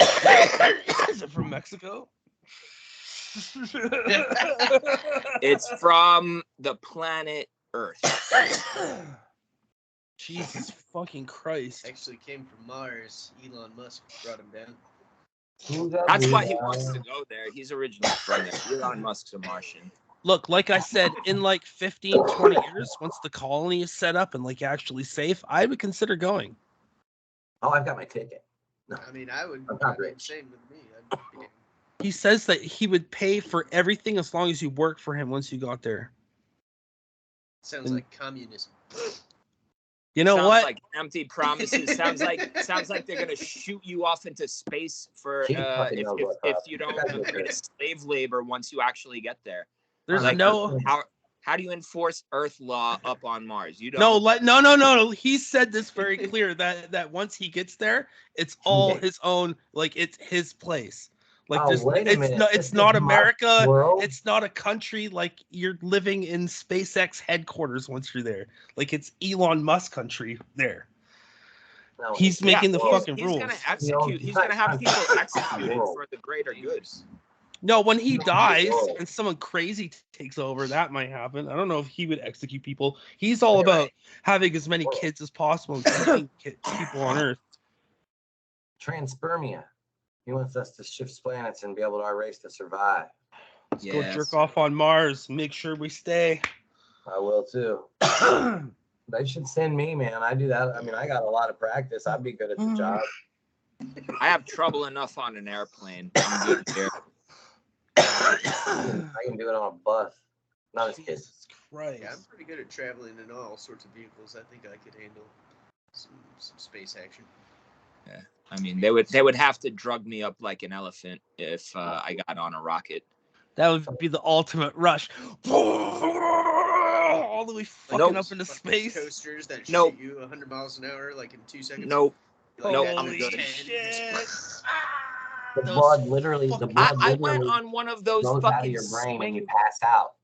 Is it from Mexico? It's from the planet Earth. Jesus fucking Christ. actually came from Mars. Elon Musk brought him down. That's why he wants to go there. He's originally from there. Elon Musk's a Martian. Look, like I said, in like 15, 20 years, once the colony is set up and like actually safe, I would consider going. Oh, I've got my ticket. No. I mean, I would. I'm not rich. Same with me. I'd be down. He says that he would pay for everything as long as you work for him once you got there. Sounds like communism. You know Sounds what? like empty promises. Sounds like they're gonna shoot you off into space for He fucking knows what's if up. you don't agree to slave labor once you actually get there. There's Like, no. how do you enforce Earth law up on Mars? You don't. No. He said this very clear that once he gets there, it's all his own. Like it's his place. Like wait a minute. it's not America. World? It's not a country. Like you're living in SpaceX headquarters once you're there. Like it's Elon Musk country there. No, He's making the fucking he's rules. Gonna execute. He's gonna have people executed for the greater good. No, when he dies and someone crazy takes over, that might happen. I don't know if he would execute people. He's all about having as many kids as possible and keeping people on Earth. Transpermia. He wants us to shift planets and be able to our race to survive. Let's go jerk off on Mars. Make sure we stay. I will too. They should send me, man. I do that. I mean, I got a lot of practice. I'd be good at the job. I have trouble enough on an airplane. I'm good here. I can do it on a bus. Not as kids. Jesus Christ. Yeah, I'm pretty good at traveling in all sorts of vehicles. I think I could handle some space action. Yeah, I mean they would have to drug me up like an elephant if I got on a rocket. That would be the ultimate rush. All the way fucking up into space. Coasters that shoot you 100 miles an hour like in 2 seconds. Nope. Holy shit. The blood literally. I went on one of those goes fucking out of your brain and you swing. pass out.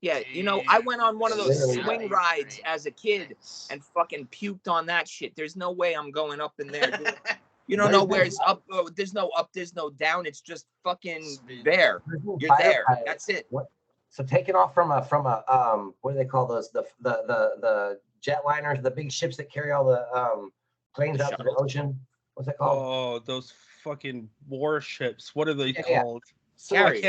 Yeah, I went on one of those Literally. swing rides as a kid and fucking puked on that shit. There's no way I'm going up in there. You don't know where it's up. Oh, there's no up. There's no down. It's just fucking there. You're there. That's it. So taking off from a what do they call those? The jetliners, the big ships that carry all the planes out to the ocean. What's that called? Oh, those fucking warships. What are they Yeah. called? So They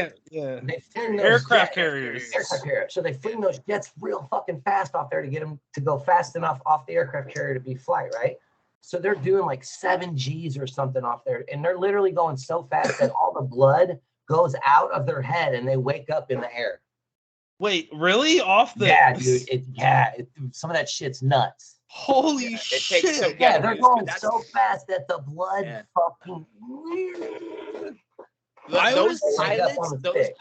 fling those aircraft jets- carriers. Aircraft carrier. So they fling those jets real fucking fast off there to get them to go fast enough off the aircraft carrier to be flight, right? So they're doing like 7 Gs or something off there, and they're literally going so fast that all the blood goes out of their head and they wake up in the air. Wait, really? Off the Yeah, dude. Some of that shit's nuts. Holy It shit! takes some Yeah, getting they're used to. going so fast that the blood Yeah. fucking. I Those was-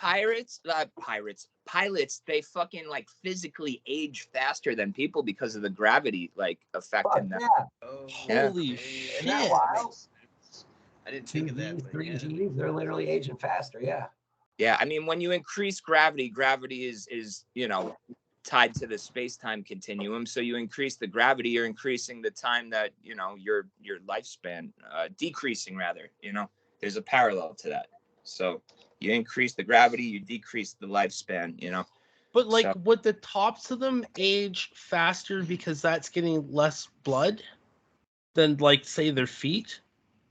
pilots, they fucking like physically age faster than people because of the gravity like affecting them. Yeah. Oh, Holy yeah. shit! That wild? Makes sense. I didn't think of that. 2Gs, But 3Gs, they're literally aging faster. Yeah. Yeah, I mean, when you increase gravity is tied to the space-time continuum. So you increase the gravity, you're increasing the time that your lifespan, decreasing rather. There's a parallel to that. So you increase the gravity, you decrease the lifespan. But like, So- would the tops of them age faster because that's getting less blood than, like, say, their feet?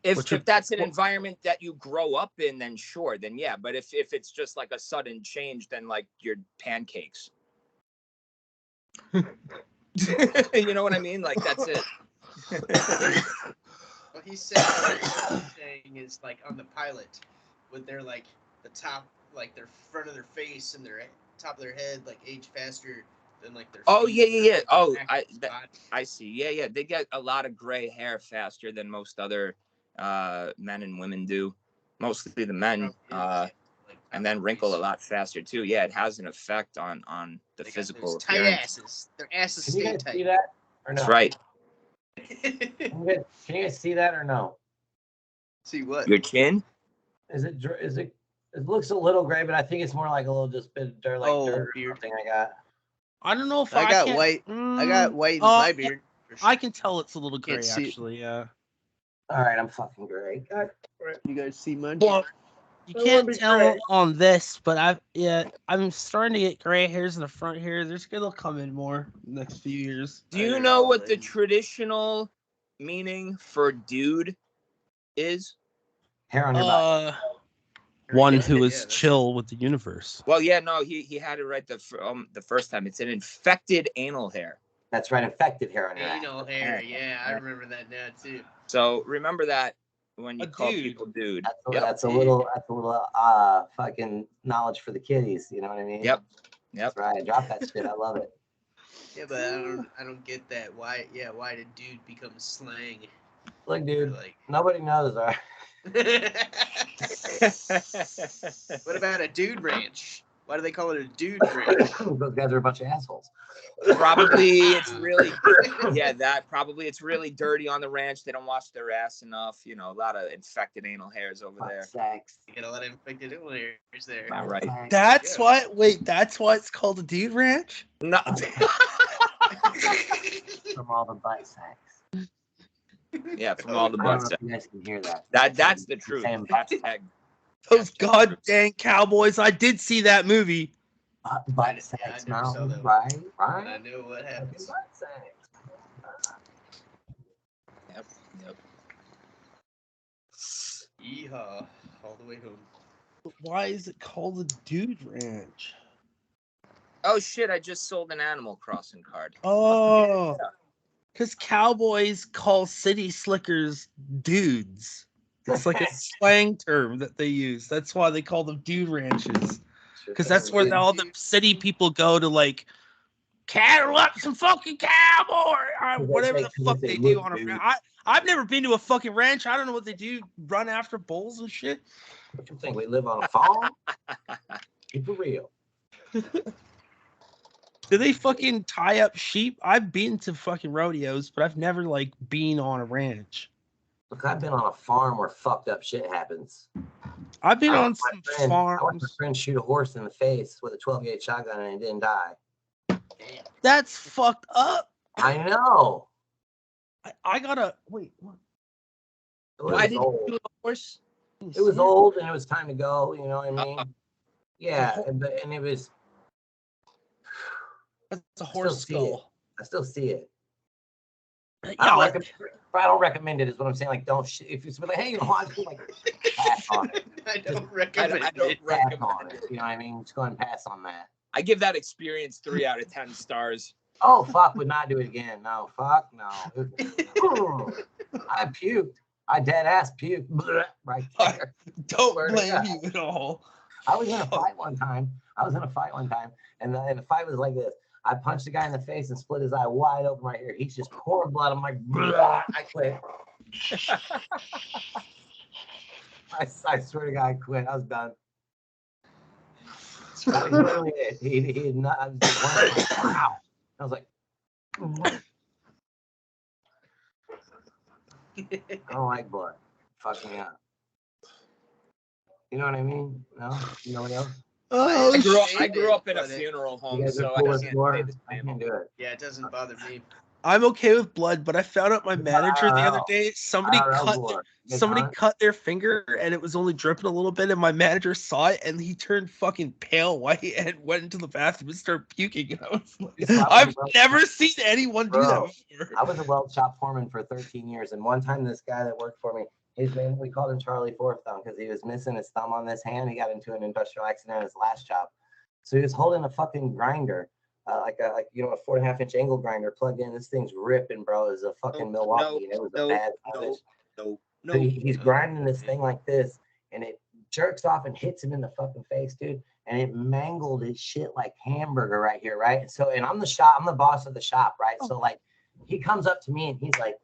If Which would- that's an environment that you grow up in, then sure, then yeah. But if it's just like a sudden change, then like your pancakes. You know what I mean? Like that's it. Well, he said what he's saying is like on the pilot, with their like the top, like their front of their face and their top of their head, like age faster than like their. Oh feet yeah. or Oh, back of the body. I see. Yeah. They get a lot of gray hair faster than most other men and women do. Mostly the men, and then wrinkle a lot faster too. Yeah, it has an effect on the They got physical those tight appearance. asses. Their asses Can you stay guys see tight. that or no? That's right. Can you guys see that or no? See what? Your chin? Is it? It looks a little gray, but I think it's more like a little just bit of dirt, like Oh, dirt or beard. something I got. I don't know if I got can't- white. I got white in Oh, my yeah, beard. for I sure. can tell it's a little gray, Can't see it. actually. Yeah. All right, I'm fucking gray. God. You guys see mine? Well, you I can't wanna be tell gray. on this, but I'm starting to get gray hairs in the front here. There's gonna come in more next few years. Do you know what the traditional meaning for dude is? Hair on your butt. One Yeah, who yeah, is that's- chill with the universe. Well, yeah, no, he had it right the first time. It's an infected anal hair. That's right, infected hair on your ass. Anal hair. Yeah, I remember that now too. So remember that when you A call dude. people dude. That's, that's a little fucking knowledge for the kiddies. You know what I mean? Yep. That's right. Drop that shit. I love it. Yeah, but I don't get that. Why? Yeah, why did dude become slang? Look, Or, dude. like. Nobody knows. All right. What about a dude ranch? Why do they call it a dude ranch? Those guys are a bunch of assholes. Probably it's really probably it's really dirty on the ranch. They don't wash their ass enough. A lot of infected anal hairs over there. Sex. You get a lot of infected anal hairs there. Am I right? That's Yeah. why. Wait, that's why it's called a dude ranch. No. From all the butt sex. Yeah, from all the I don't butts. know if you guys can hear that. That's the truth. Same. Hashtag. Those Hashtag goddamn cowboys! I did see that movie. Butt sex. I never saw No, that. right? But I Right? know what Fucking happens. butt sex. Yep. Yeehaw! All the way home. But why is it called a dude ranch? Oh shit! I just sold an Animal Crossing card. Oh, because cowboys call city slickers dudes. It's like a slang term that they use. That's why they call them dude ranches. Because that's where all the city people go to, like, cattle up some fucking cowboy, or whatever the fuck they do on a ranch. I've never been to a fucking ranch. I don't know what they do. Run after bulls and shit. What you think? We live on a farm? Keep it real. Do they fucking tie up sheep? I've been to fucking rodeos, but I've never, like, been on a ranch. Look, I've been on a farm where fucked up shit happens. I've been I on watched my some friend- I watched my farms. friend shoot a horse in the face with a 12-gauge shotgun and he didn't die. That's fucked up. I know. I gotta wait. What? It was Why did you old. do a horse? It was old and it was time to go. You know what I mean? Uh-uh. Yeah, and it was. That's a horse see it. skull. I still see it. Yeah, I don't recommend it. Is what I'm saying. Like, don't. If it's like, hey, you know, I feel like pass on it. I don't I recommend don't it. Pass on recommend it. it. You know what I mean? Just go ahead and pass on that. I give that experience 3 out of 10 stars. Oh fuck! Would not do it again. No, fuck no. I puked. I dead ass puked. Right there. don't Swear to blame God. you at all. I was in a fight one time. And the fight was like this. I punched the guy in the face and split his eye wide open right here. He's just pouring blood. I'm like, "Blah." I quit. I swear to God, I quit. I was done. That was literally it. He had not. I was like, wow. I was like, I don't like blood. Fuck me up. You know what I mean? No? Nobody else? Oh, I grew up in a but funeral You home, guys are so cool I with can't gore? say the I same. can't do it. Yeah, it doesn't bother me. I'm okay with blood, but I found out my manager the other IRL. day, somebody IRL gore. cut their finger and it was only dripping a little bit, and my manager saw it and he turned fucking pale white and went into the bathroom and started puking. And I was like, I've never seen anyone do that before. I was a weld shop foreman for 13 years, and one time this guy that worked for me, his name, we called him Charlie Fourth Thumb because he was missing his thumb on this hand. He got into an industrial accident at his last job. So he was holding a fucking grinder. Like a 4.5-inch angle grinder plugged in. This thing's ripping, bro. It was a fucking Milwaukee, and it was a bad finish. So he's grinding this thing like this, and it jerks off and hits him in the fucking face, dude. And it mangled his shit like hamburger right here, right? And I'm the boss of the shop, right? So like, he comes up to me and he's like,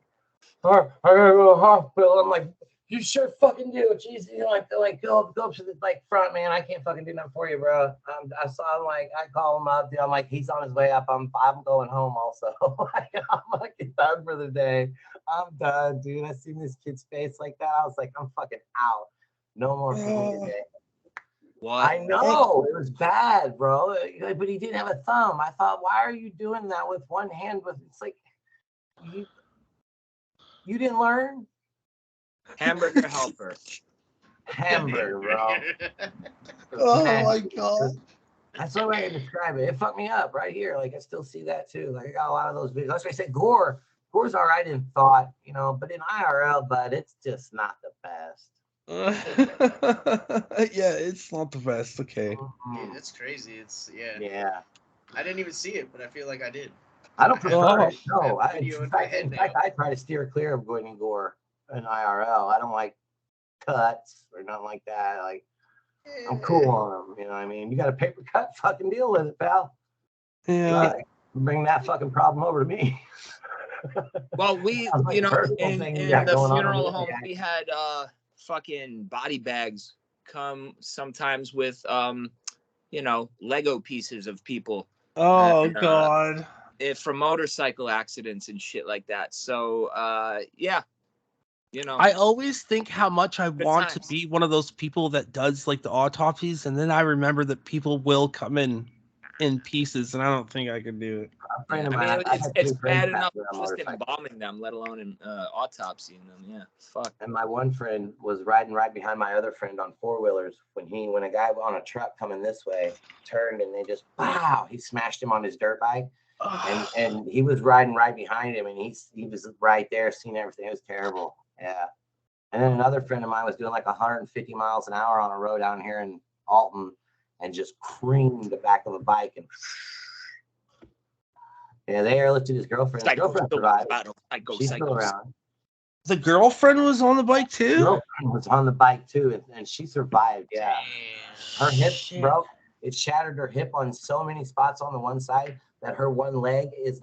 "Oh, I gotta go to the hospital." I'm like, "You sure fucking do." Jeez, go up to the front, man. I can't fucking do nothing for you, bro. I saw him, like, I call him up, dude. I'm like, he's on his way up. I'm going home also. I'm fucking done for the day. I'm done, dude. I seen this kid's face like that. I was like, I'm fucking out. No more for me today. What? I know it was bad, bro. But he didn't have a thumb. I thought, why are you doing that with one hand? It's like you didn't learn. Hamburger helper. Hamburger, bro. Oh my God. That's the way I describe it. It fucked me up right here. Like, I still see that too. Like, I got a lot of those videos. That's why I said gore. Gore's all right in thought, but in IRL, but it's just not the best. Yeah, it's not the best. Okay. Yeah, that's crazy. It's Yeah. I didn't even see it, but I feel like I did. I don't prefer it. No, No, in fact, I try to steer clear of going in gore in IRL. I don't like cuts or nothing like that. Like, I'm cool on them. You know what I mean? You got a paper cut, fucking deal with it, pal. Yeah. Bring that fucking problem over to me. Well, we, like in the funeral home, we had fucking body bags come sometimes with Lego pieces of people. Oh God. From motorcycle accidents and shit like that. So yeah. I always think how much I want to be one of those people that does like the autopsies, and then I remember that people will come in pieces, and I don't think I can do it. It's bad enough just embalming them, let alone in autopsying them. Yeah, fuck. And my one friend was riding right behind my other friend on 4-wheelers when a guy on a truck coming this way turned, and they just he smashed him on his dirt bike. And he was riding right behind him, and he was right there seeing everything. It was terrible. Yeah. And then another friend of mine was doing like 150 miles an hour on a road down here in Alton and just creamed the back of a bike. And yeah, they airlifted his girlfriend. His girlfriend survived. She's still around. The girlfriend was on the bike too? Girlfriend was on the bike too, and she survived. Yeah. Her hip broke. It shattered her hip on so many spots on the one side that her one leg is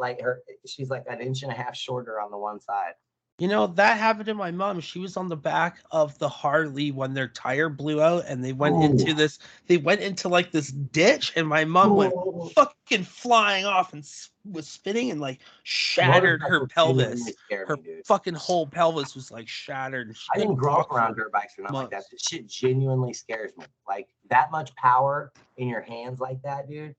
she's like 1.5 inches shorter on the one side. That happened to my mom. She was on the back of the Harley when their tire blew out, and they went into like this ditch, and my mom went fucking flying off and was spinning and like shattered her pelvis. Her fucking whole pelvis was like shattered. I didn't grow up around dirt bikes or nothing like that. This shit genuinely scares me. Like, that much power in your hands like that, dude.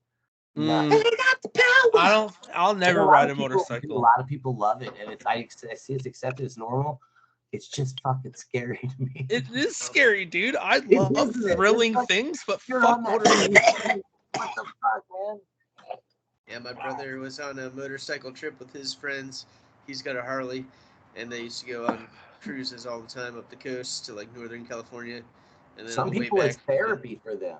No. They got the power. I'll never ride a motorcycle. A lot of people love it, and I see it's accepted as normal. It's just fucking scary to me. It is scary, dude. I love thrilling things, but fuck motorcycles. What the fuck, man? Yeah, my brother was on a motorcycle trip with his friends. He's got a Harley, and they used to go on cruises all the time up the coast to like Northern California. And then some people, it's therapy for them.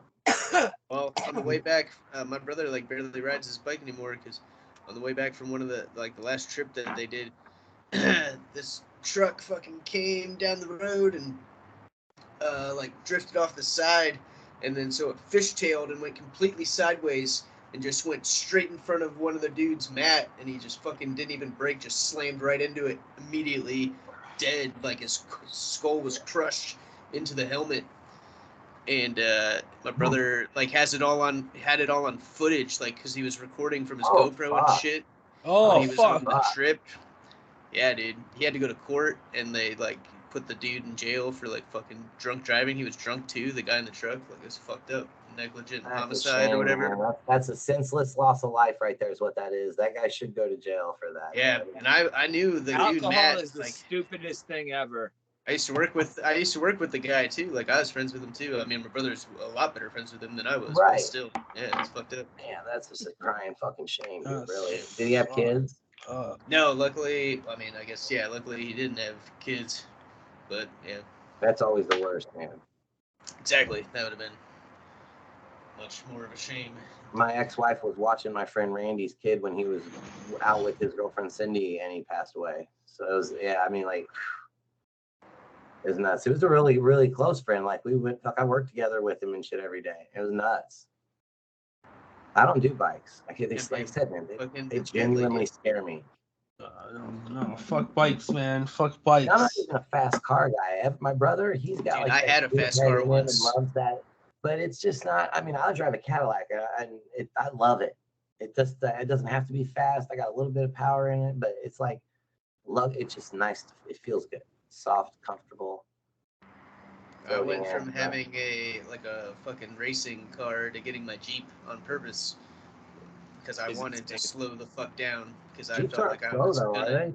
Well, on the way back, my brother like barely rides his bike anymore because on the way back from one of the last trip that they did, this truck fucking came down the road and drifted off the side, and then so it fishtailed and went completely sideways and just went straight in front of one of the dudes, Matt, and he just fucking didn't even brake, just slammed right into it immediately, dead, like his skull was crushed into the helmet. And my brother like had it all on footage, like because he was recording from his GoPro and shit. Oh, when he was fuck. on the trip. Yeah, dude. He had to go to court, and they like put the dude in jail for like fucking drunk driving. He was drunk too. The guy in the truck, like, it was fucked up, negligent homicide or whatever. That's a senseless loss of life right there. Is what that is. That guy should go to jail for that. Yeah, and I knew the dude Matt. Is the stupidest thing ever. I used to work with the guy too. Like, I was friends with him too. I mean, my brother's a lot better friends with him than I was. Right. But still, yeah, it's fucked up. Yeah, that's just a crying fucking shame, dude, really. Yeah. Did he have kids? No, luckily, I mean, I guess, yeah, luckily he didn't have kids. But, yeah. That's always the worst, man. Exactly. That would have been much more of a shame. My ex-wife was watching my friend Randy's kid when he was out with his girlfriend Cindy, and he passed away. So it was, yeah, I mean, like, it was nuts. It was a really, really close friend. Like, I worked together with him and shit every day. It was nuts. I don't do bikes. Like I said, man, they genuinely scare me. No, fuck bikes, man. Fuck bikes. I'm not even a fast car guy. My brother, he's got Dude, like. I had a fast car once. And loves that, but it's just not. I mean, I drive a Cadillac, and I love it. It doesn't have to be fast. I got a little bit of power in it, but it's like, it's just nice. It feels good, soft, comfortable. I went from having a fucking racing car to getting my Jeep on purpose because I wanted to slow the fuck down because I felt like I was gonna.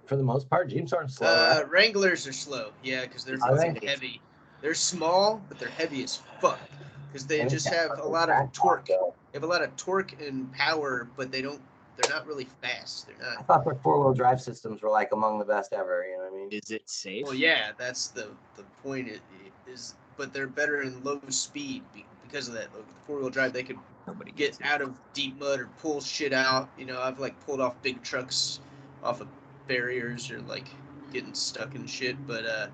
For the most part, Jeeps aren't slow. Wranglers are slow, yeah, because they're fucking heavy. They're small, but they're heavy as fuck because they just have a lot of torque. They have a lot of torque and power, but they're not really fast. They're not. I thought their 4-wheel drive systems were like among the best ever. You know what I mean? Is it safe? Well, yeah, that's the point. It is, but they're better in low speed because of that. Like, the 4-wheel drive, they could get out of deep mud or pull shit out. You know, I've like pulled off big trucks off of barriers or like getting stuck in shit. But I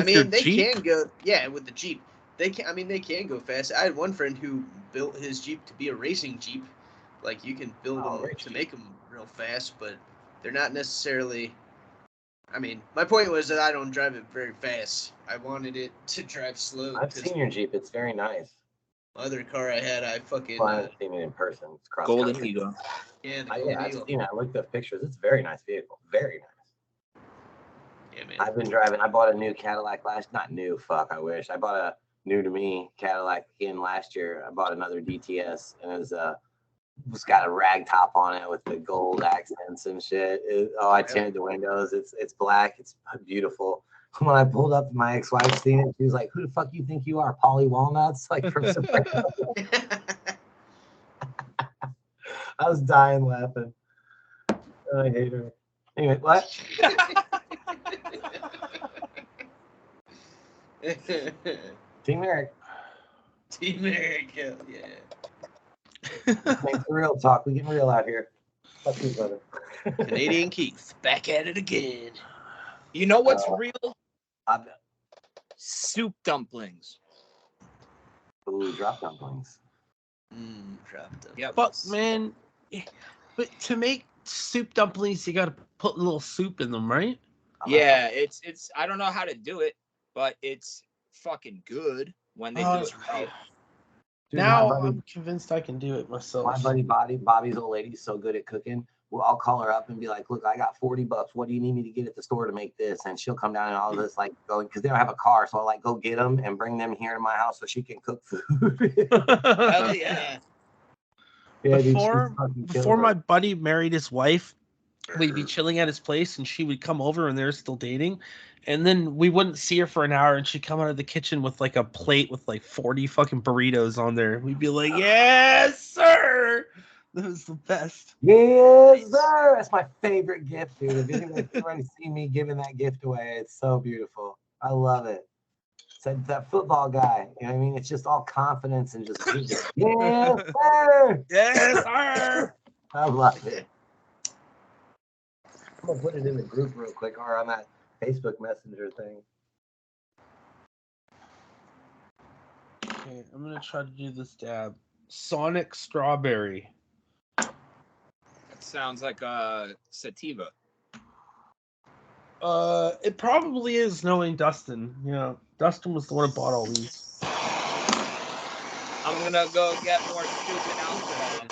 mean, they can go. Yeah, with the Jeep, they can. I mean, they can go fast. I had one friend who built his Jeep to be a racing Jeep. Like, you can build them to make them real fast, but they're not necessarily. I mean, my point was that I don't drive it very fast. I wanted it to drive slow. I've seen your Jeep. It's very nice. Other car I had, I fucking. Well, I haven't seen it in person. It's cross Golden country. Eagle. Yeah, the Golden I've Eagle. seen it. I looked up pictures. It's a very nice vehicle. Very nice. Yeah, man. I've been driving. I bought a new Cadillac not new. Fuck, I wish. I bought a new to me Cadillac again last year. I bought another DTS, and it's got a rag top on it with the gold accents and shit. I tinted the windows. It's black. It's beautiful. When I pulled up, my ex-wife seen it. She was like, "Who the fuck you think you are, Polly Walnuts?" Like, from Sopranos. I was dying laughing. I hate her. Anyway, what? Team Eric. Team Eric, hell yeah. Thanks for real talk. We getting real out here. Fuck you, brother. Canadian Keith, back at it again. You know what's real? Soup dumplings. Ooh, drop dumplings. Drop dumplings. Yeah, But man, but to make soup dumplings, you gotta put a little soup in them, right? Yeah, it's. I don't know how to do it, but it's fucking good when they do it right. Dude, now I'm convinced I can do it myself. My buddy Bobby's old lady's so good at cooking. Well, I'll call her up and be like, "Look, I got $40. What do you need me to get at the store to make this?" And she'll come down and all this, like, going, because they don't have a car, so I'll like go get them and bring them here to my house so she can cook food. Hell yeah. Before my buddy married his wife, we'd be chilling at his place and she would come over and they're still dating. And then we wouldn't see her for an hour and she'd come out of the kitchen with like a plate with like 40 fucking burritos on there. We'd be like, "Yes, sir." That was the best. Yes, sir. That's my favorite gift, dude. If anyone's already seen me giving that gift away, it's so beautiful. I love it. It's that football guy. You know what I mean? It's just all confidence and just yes, sir. Yes, sir. I love it. I'm gonna put it in the group real quick or on that Facebook Messenger thing. Okay, I'm gonna try to do this dab. Sonic Strawberry. That sounds like a sativa. It probably is, knowing Dustin. Yeah, Dustin was the one who bought all these. I'm gonna go get more stupid alcohol.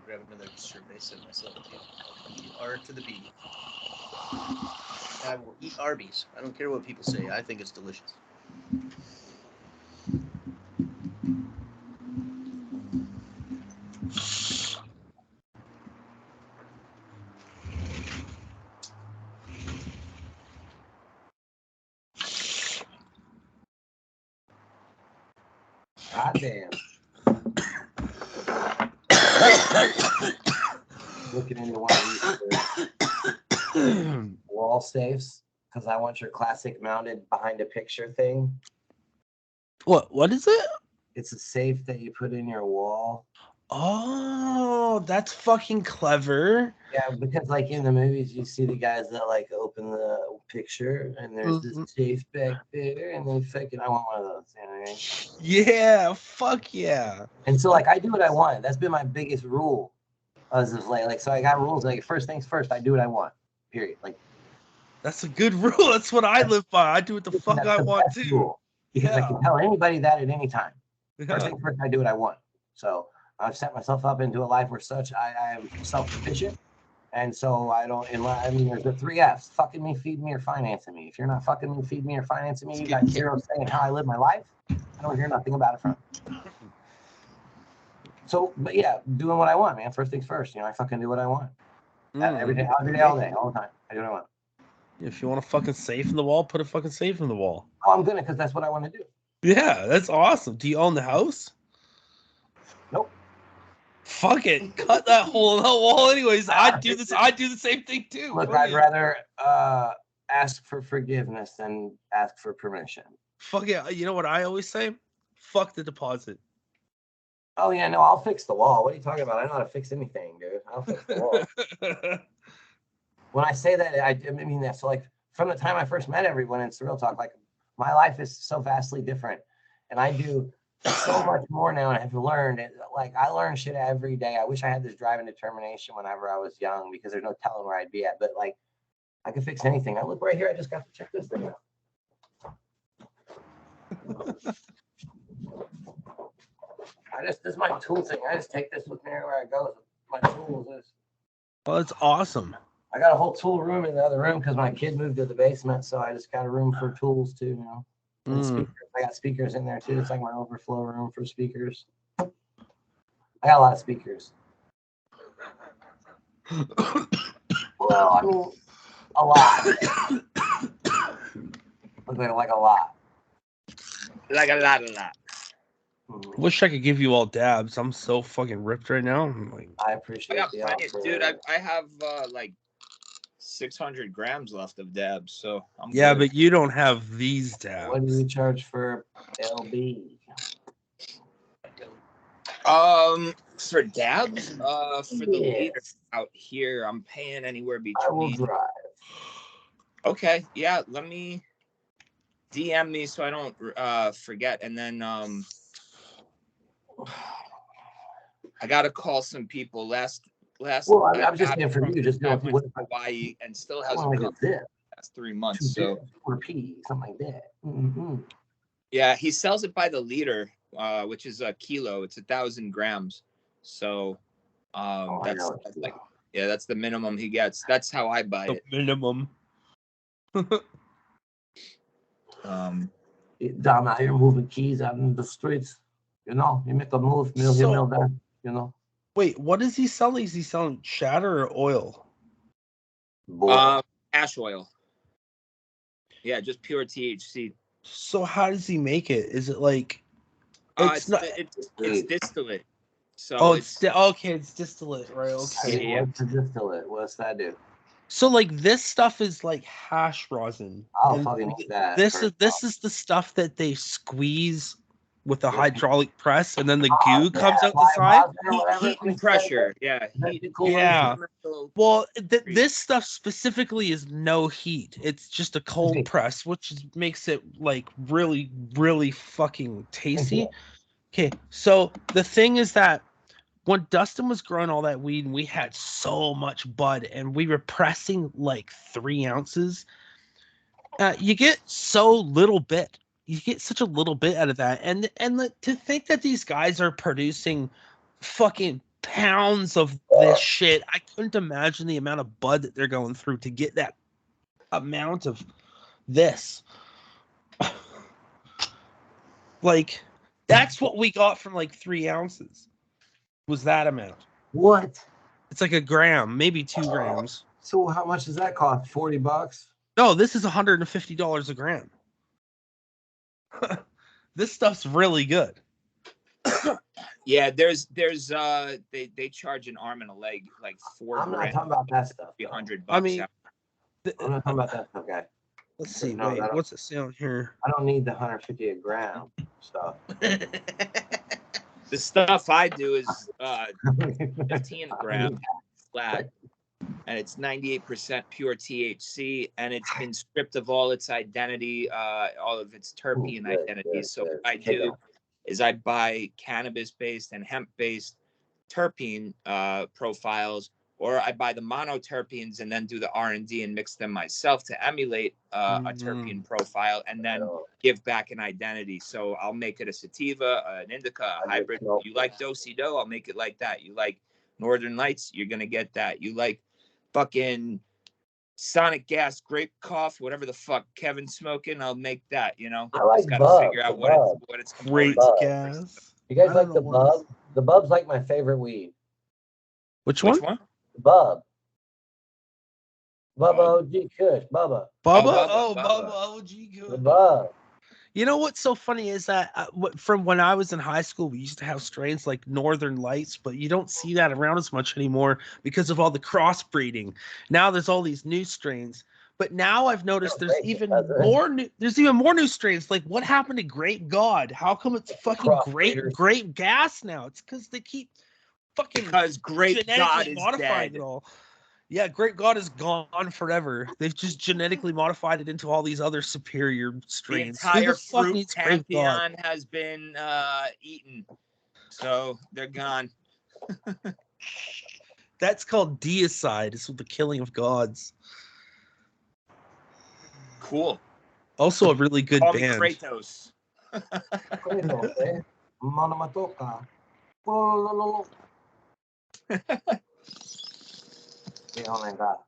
Grab another cerveza myself. The R to the B. I will eat Arby's. I don't care what people say. I think it's delicious. God damn. Looking into one of these wall safes because I want your classic mounted behind a picture thing. What is it? It's a safe that you put in your wall. Oh, that's fucking clever. Yeah, because like in the movies, you see the guys that like open the picture and there's this safe back there, and they fucking, I want one of those. You know what I mean? Yeah, fuck yeah. And so like I do what I want. That's been my biggest rule. As of like so I got rules like first things first. I do what I want. Period. Like that's a good rule. That's what I live by. I do what the fuck I want to. Rule, because I can tell anybody that at any time. First Yeah. things first, I do what I want. So I've set myself up into a life where such I am self-sufficient. And so I don't, I mean, there's the 3 F's: fucking me, feeding me, or financing me. If you're not fucking me, feeding me, or financing me, you got zero say in how I live my life. I don't hear nothing about it from you. So, but yeah, doing what I want, man. First things first, I fucking do what I want. Every day, all day, all the time. I do what I want. If you want a fucking safe in the wall, put a fucking safe in the wall. Oh, I'm gonna, because that's what I want to do. Yeah, that's awesome. Do you own the house? Nope. Fuck it. Cut that hole in the wall anyways. I'd do the same thing too. Look, I'd rather ask for forgiveness than ask for permission. Fuck yeah. You know what I always say? Fuck the deposit. Oh yeah, no, I'll fix the wall. What are you talking about? I know how to fix anything, dude. I'll fix the wall. When I say that, I mean that. So like from the time I first met everyone in Surreal Talk, like my life is so vastly different. And I do so much more now, and I've learned it. Like I learn shit every day. I wish I had this drive and determination whenever I was young, because there's no telling where I'd be at. But like I can fix anything. I look right here, I just got to check this thing out. This is my tool thing. I just take this with me everywhere I go. My tools is. Well, that's awesome. I got a whole tool room in the other room because my kid moved to the basement, so I just got a room for tools too, And speakers. I got speakers in there too. It's like my overflow room for speakers. I got a lot of speakers. Well, I mean, a lot. Like a lot. Like a lot. Wish I could give you all dabs. I'm so fucking ripped right now. I appreciate it. Dude, I have like 600 grams left of dabs, so I'm yeah, good. but you don't have these dabs. What do you charge for LB? For dabs, for the leader out here, I'm paying anywhere between. I will drive. Okay, yeah. Let me DM me so I don't forget, and then I gotta call some people. Last. Well, I'm just saying for you, just went to Hawaii and still hasn't come the last 3 months. So 4P, something like that. Mm-hmm. Yeah, he sells it by the liter, which is a kilo. It's 1,000 grams. So that's like, yeah, that's the minimum he gets. That's how I buy it. Minimum. Down out here moving keys out in the streets. You make a move, mill here, mill there. Wait, what is he selling? Is he selling shatter or oil? Ash oil. Yeah, just pure THC. So how does he make it? Is it like it's distillate. So okay. It's distillate, right? Okay. Yeah. What's the distillate? What's that do? So like this stuff is like hash rosin. I'll And fucking eat that. This is the stuff that they squeeze with a hydraulic press, and then the goo comes out the side. Heat and pressure. Yeah. Yeah. Well, this stuff specifically is no heat. It's just a cold press, which makes it like really, really fucking tasty. Okay, so the thing is that when Dustin was growing all that weed and we had so much bud and we were pressing like 3 ounces, you get so little bit. You get such a little bit out of that. And to think that these guys are producing fucking pounds of this shit, I couldn't imagine the amount of bud that they're going through to get that amount of this. Like, that's what we got from like 3 ounces. Was that amount? What? It's like a gram, maybe 2 grams. So how much does that cost? $40? No, this is $150 a gram. This stuff's really good. Yeah, there's they charge an arm and a leg like $4 I'm not grand, talking about that stuff. $300. I mean, I'm not talking about that stuff, guy. let's see. No, Wait, what's it say on here? I don't need the 150 a gram stuff. The stuff I do is 15 grams flat, and it's 98% pure THC, and it's been stripped of all its identity, all of its terpene identity. So what I do is I buy cannabis-based and hemp-based terpene profiles, or I buy the monoterpenes and then do the R&D and mix them myself to emulate a terpene profile, and then give back an identity. So I'll make it a sativa, an indica, a hybrid. You like do-si-do, I'll make it like that. You like Northern Lights, you're gonna get that. You like fucking Sonic Gas, grape cough, whatever the fuck Kevin's smoking, I'll make that. You know, I like just gotta bub, figure out what it's Great components. gas. You guys I like don't the know bub? The bub's like my favorite weed. Which Which one? one? The bub. Bubba OG Kush. Bubba. Bubba? Oh, Oh, Bubba. Bubba OG The good. bub. You know what's so funny is that from when I was in high school, we used to have strains like Northern Lights, but you don't see that around as much anymore because of all the crossbreeding. Now there's all these new strains, but now I've noticed there's even more new. There's even more new strains. Like, what happened to Grape God? How come it's fucking grape gas now? It's because they keep fucking because Grape God genetically is modifying dead. it all. Yeah, Grape God is gone forever. They've just genetically modified it into all these other superior The strains. entire fruit needs Grape God? pantheon has been eaten, so they're gone. That's called deicide. It's the killing of gods. Cool. Also a really good Call me band. Kratos. Kratos, eh? Monomatoka. Oh my God.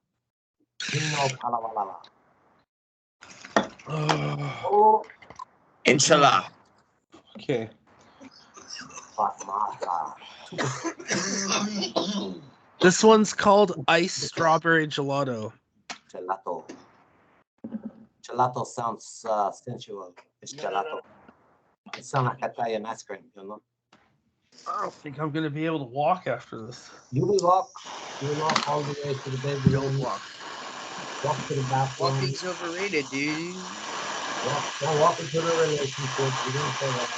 Oh, Inshallah. Okay. This one's called Ice Strawberry Gelato. Gelato. Gelato sounds sensual. It's gelato. It sounds like Italian ice cream, you know? I don't think I'm gonna be able to walk after this. You will walk all the way to the bedroom. Don't walk. Walk to the bathroom. Walking's overrated, dude. Don't walk into the relationship. You didn't say that.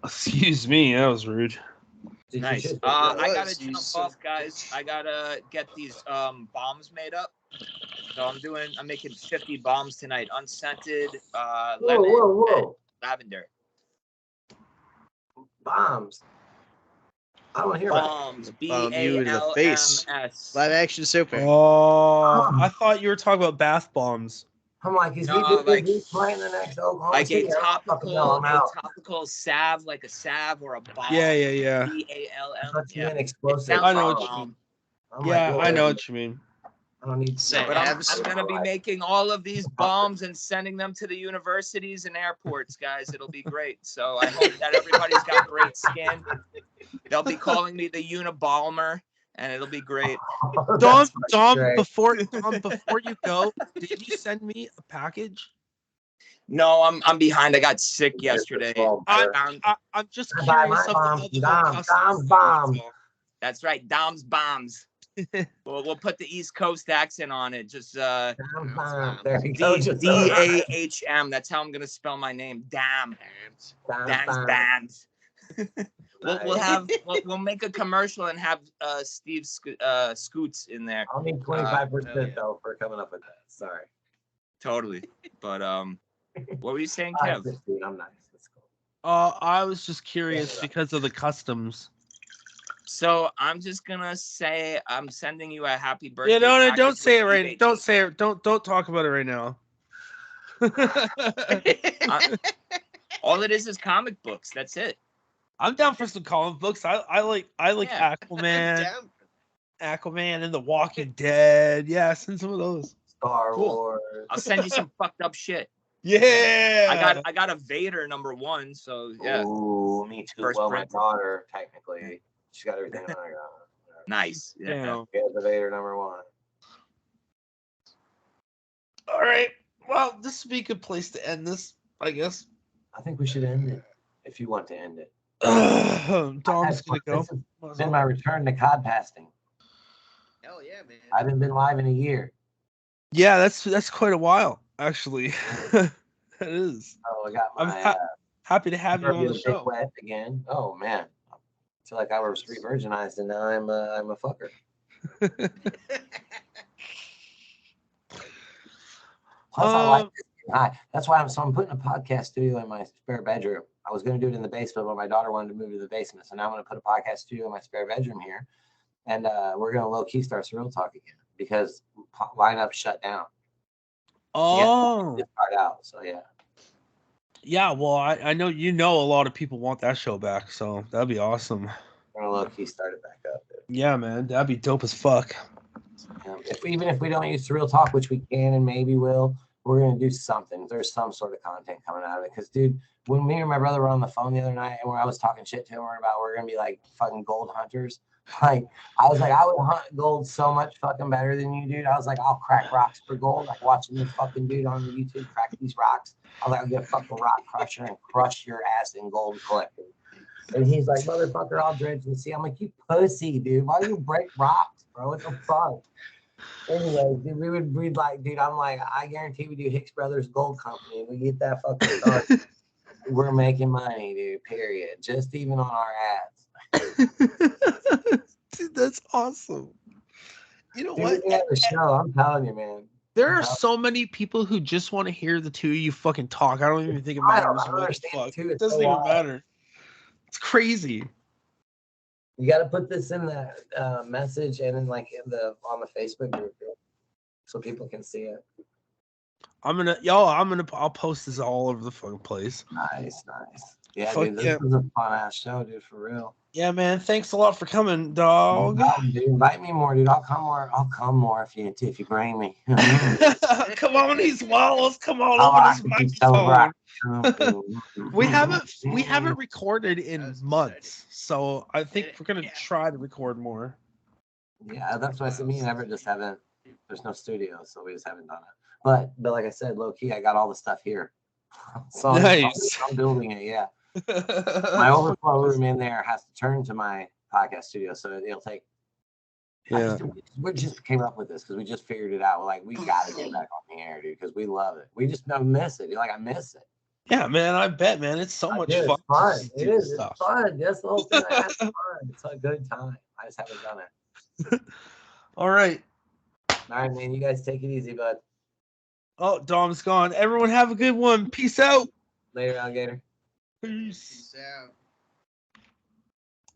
Excuse me, that was rude. Nice. I gotta jump off, guys. I gotta get these bombs made up. So I'm making 50 bombs tonight, unscented, lemon, and lavender. Bombs. I don't hear bombs. Bomb you in the face. BALMS. Live action super. Oh, I thought you were talking about bath bombs. I'm like, is No, he playing the next Oklahoma Like City? a topical salve, like a salve or a bomb. Yeah. BALM. Yeah. Explosive. I know what you mean. Yeah, I know what you mean. I don't need to say. But I'm going to be making all of these bombs and sending them to the universities and airports, guys. It'll be great. So I hope that everybody's got great skin. They'll be calling me the Unibalmer, and it'll be great. Dom, great. before you go, did you send me a package? No, I'm behind. I got sick yesterday. I'm just I buy curious my of bombs, the whole Dom's customs. bombs. That's right, Dom's bombs. we'll put the East Coast accent on it. Just Dom's bombs. There you go. DAHM. That's how I'm gonna spell my name. Damn. Dom's Bands. Nice. We'll make a commercial and have Steve Scoots in there. I'll need 25% though for coming up with that. Sorry. Totally. But what were you saying, Kev? I'm nice. That's cool. I was just curious because of the customs. So I'm just gonna say I'm sending you a happy birthday. Yeah, no, package don't say it with right. eBay Don't say it. Don't talk about it right now. All it is comic books. That's it. I'm down for some comic books. I like Yeah. Aquaman, and The Walking Dead. Yeah, send some of those. Star Cool. Wars. I'll send you some fucked up shit. Yeah. I got a Vader #1, so yeah. Ooh, me too. First well, print. my daughter, technically, she's got everything on her. Nice. Yeah. Damn. Yeah, the Vader #1. All right. Well, this would be a good place to end this, I guess. I think we should end it if you want to end it. Dom's gonna go. This has been my return to cod pasting. Hell yeah, man. I haven't been live in a year. Yeah, that's quite a while, actually. That is. Oh, I got I'm my happy to have you on the dick show. wet again. Oh man, I feel like I was re-virginized and now I'm a fucker. Plus, I like this. That's why I'm putting a podcast studio in my spare bedroom. I was going to do it in the basement, but my daughter wanted to move to the basement, so now I'm going to put a podcast studio in my spare bedroom here, and we're going to low key start Surreal Talk again because lineup shut down. Oh. It started out, so yeah. Yeah, well, I know a lot of people want that show back, so that'd be awesome. We're going to low key start it back up, dude. Yeah, man, that'd be dope as fuck. Even if we don't use Surreal Talk, which we can and maybe will, we're going to do something. There's some sort of content coming out of it. Because, dude, when me and my brother were on the phone the other night and where I was talking shit to him about we're going to be like fucking gold hunters. Like, I was like, I would hunt gold so much fucking better than you, dude. I was like, I'll crack rocks for gold. Like watching this fucking dude on YouTube crack these rocks. I was like, I'll get a fucking rock crusher and crush your ass in gold collecting. And he's like, motherfucker, I'll dredge and see. I'm like, you pussy, dude. Why do you break rocks, bro? What the fuck? Anyway, dude, we'd like, dude, I'm like, I guarantee we do Hicks Brothers Gold Company. We get that fucking started. We're making money, dude, period. Just even on our ads. Dude, that's awesome. You know Dude, what? we have a show. I'm telling you, man. There are so many people who just want to hear the two of you fucking talk. I don't even think it matters. I don't understand, too. It doesn't even matter. It's crazy. You got to put this in the message and in like on the Facebook group so people can see it. I'll post this all over the fucking place. Nice. Yeah, Fuck dude, this yeah. was a fun ass show, dude, for real. Yeah, man. Thanks a lot for coming, dog. No, dude, invite me more, dude. I'll come more if you bring me. Come on, these walls. Come on over this microphone. We haven't recorded in months, so I think we're gonna try to record more. Yeah, that's why I said me and Everett just haven't. There's no studio, so we just haven't done it. But like I said, low key, I got all the stuff here. So Nice. I'm building it. Yeah, my overflow room in there has to turn to my podcast studio, so it'll take. Yeah. We just came up with this because we just figured it out. We're like, we gotta get back on the air, dude, because we love it. We just miss it. You're like, I miss it. Yeah, man, I bet, man. It's so much fun. It's fun. It is. Stuff. It's fun. That's the whole thing. It's fun. It's a good time. I just haven't done it. All right. All right, man. You guys take it easy, bud. Oh, Dom's gone. Everyone have a good one. Peace out. Later, alligator. Peace. Peace out.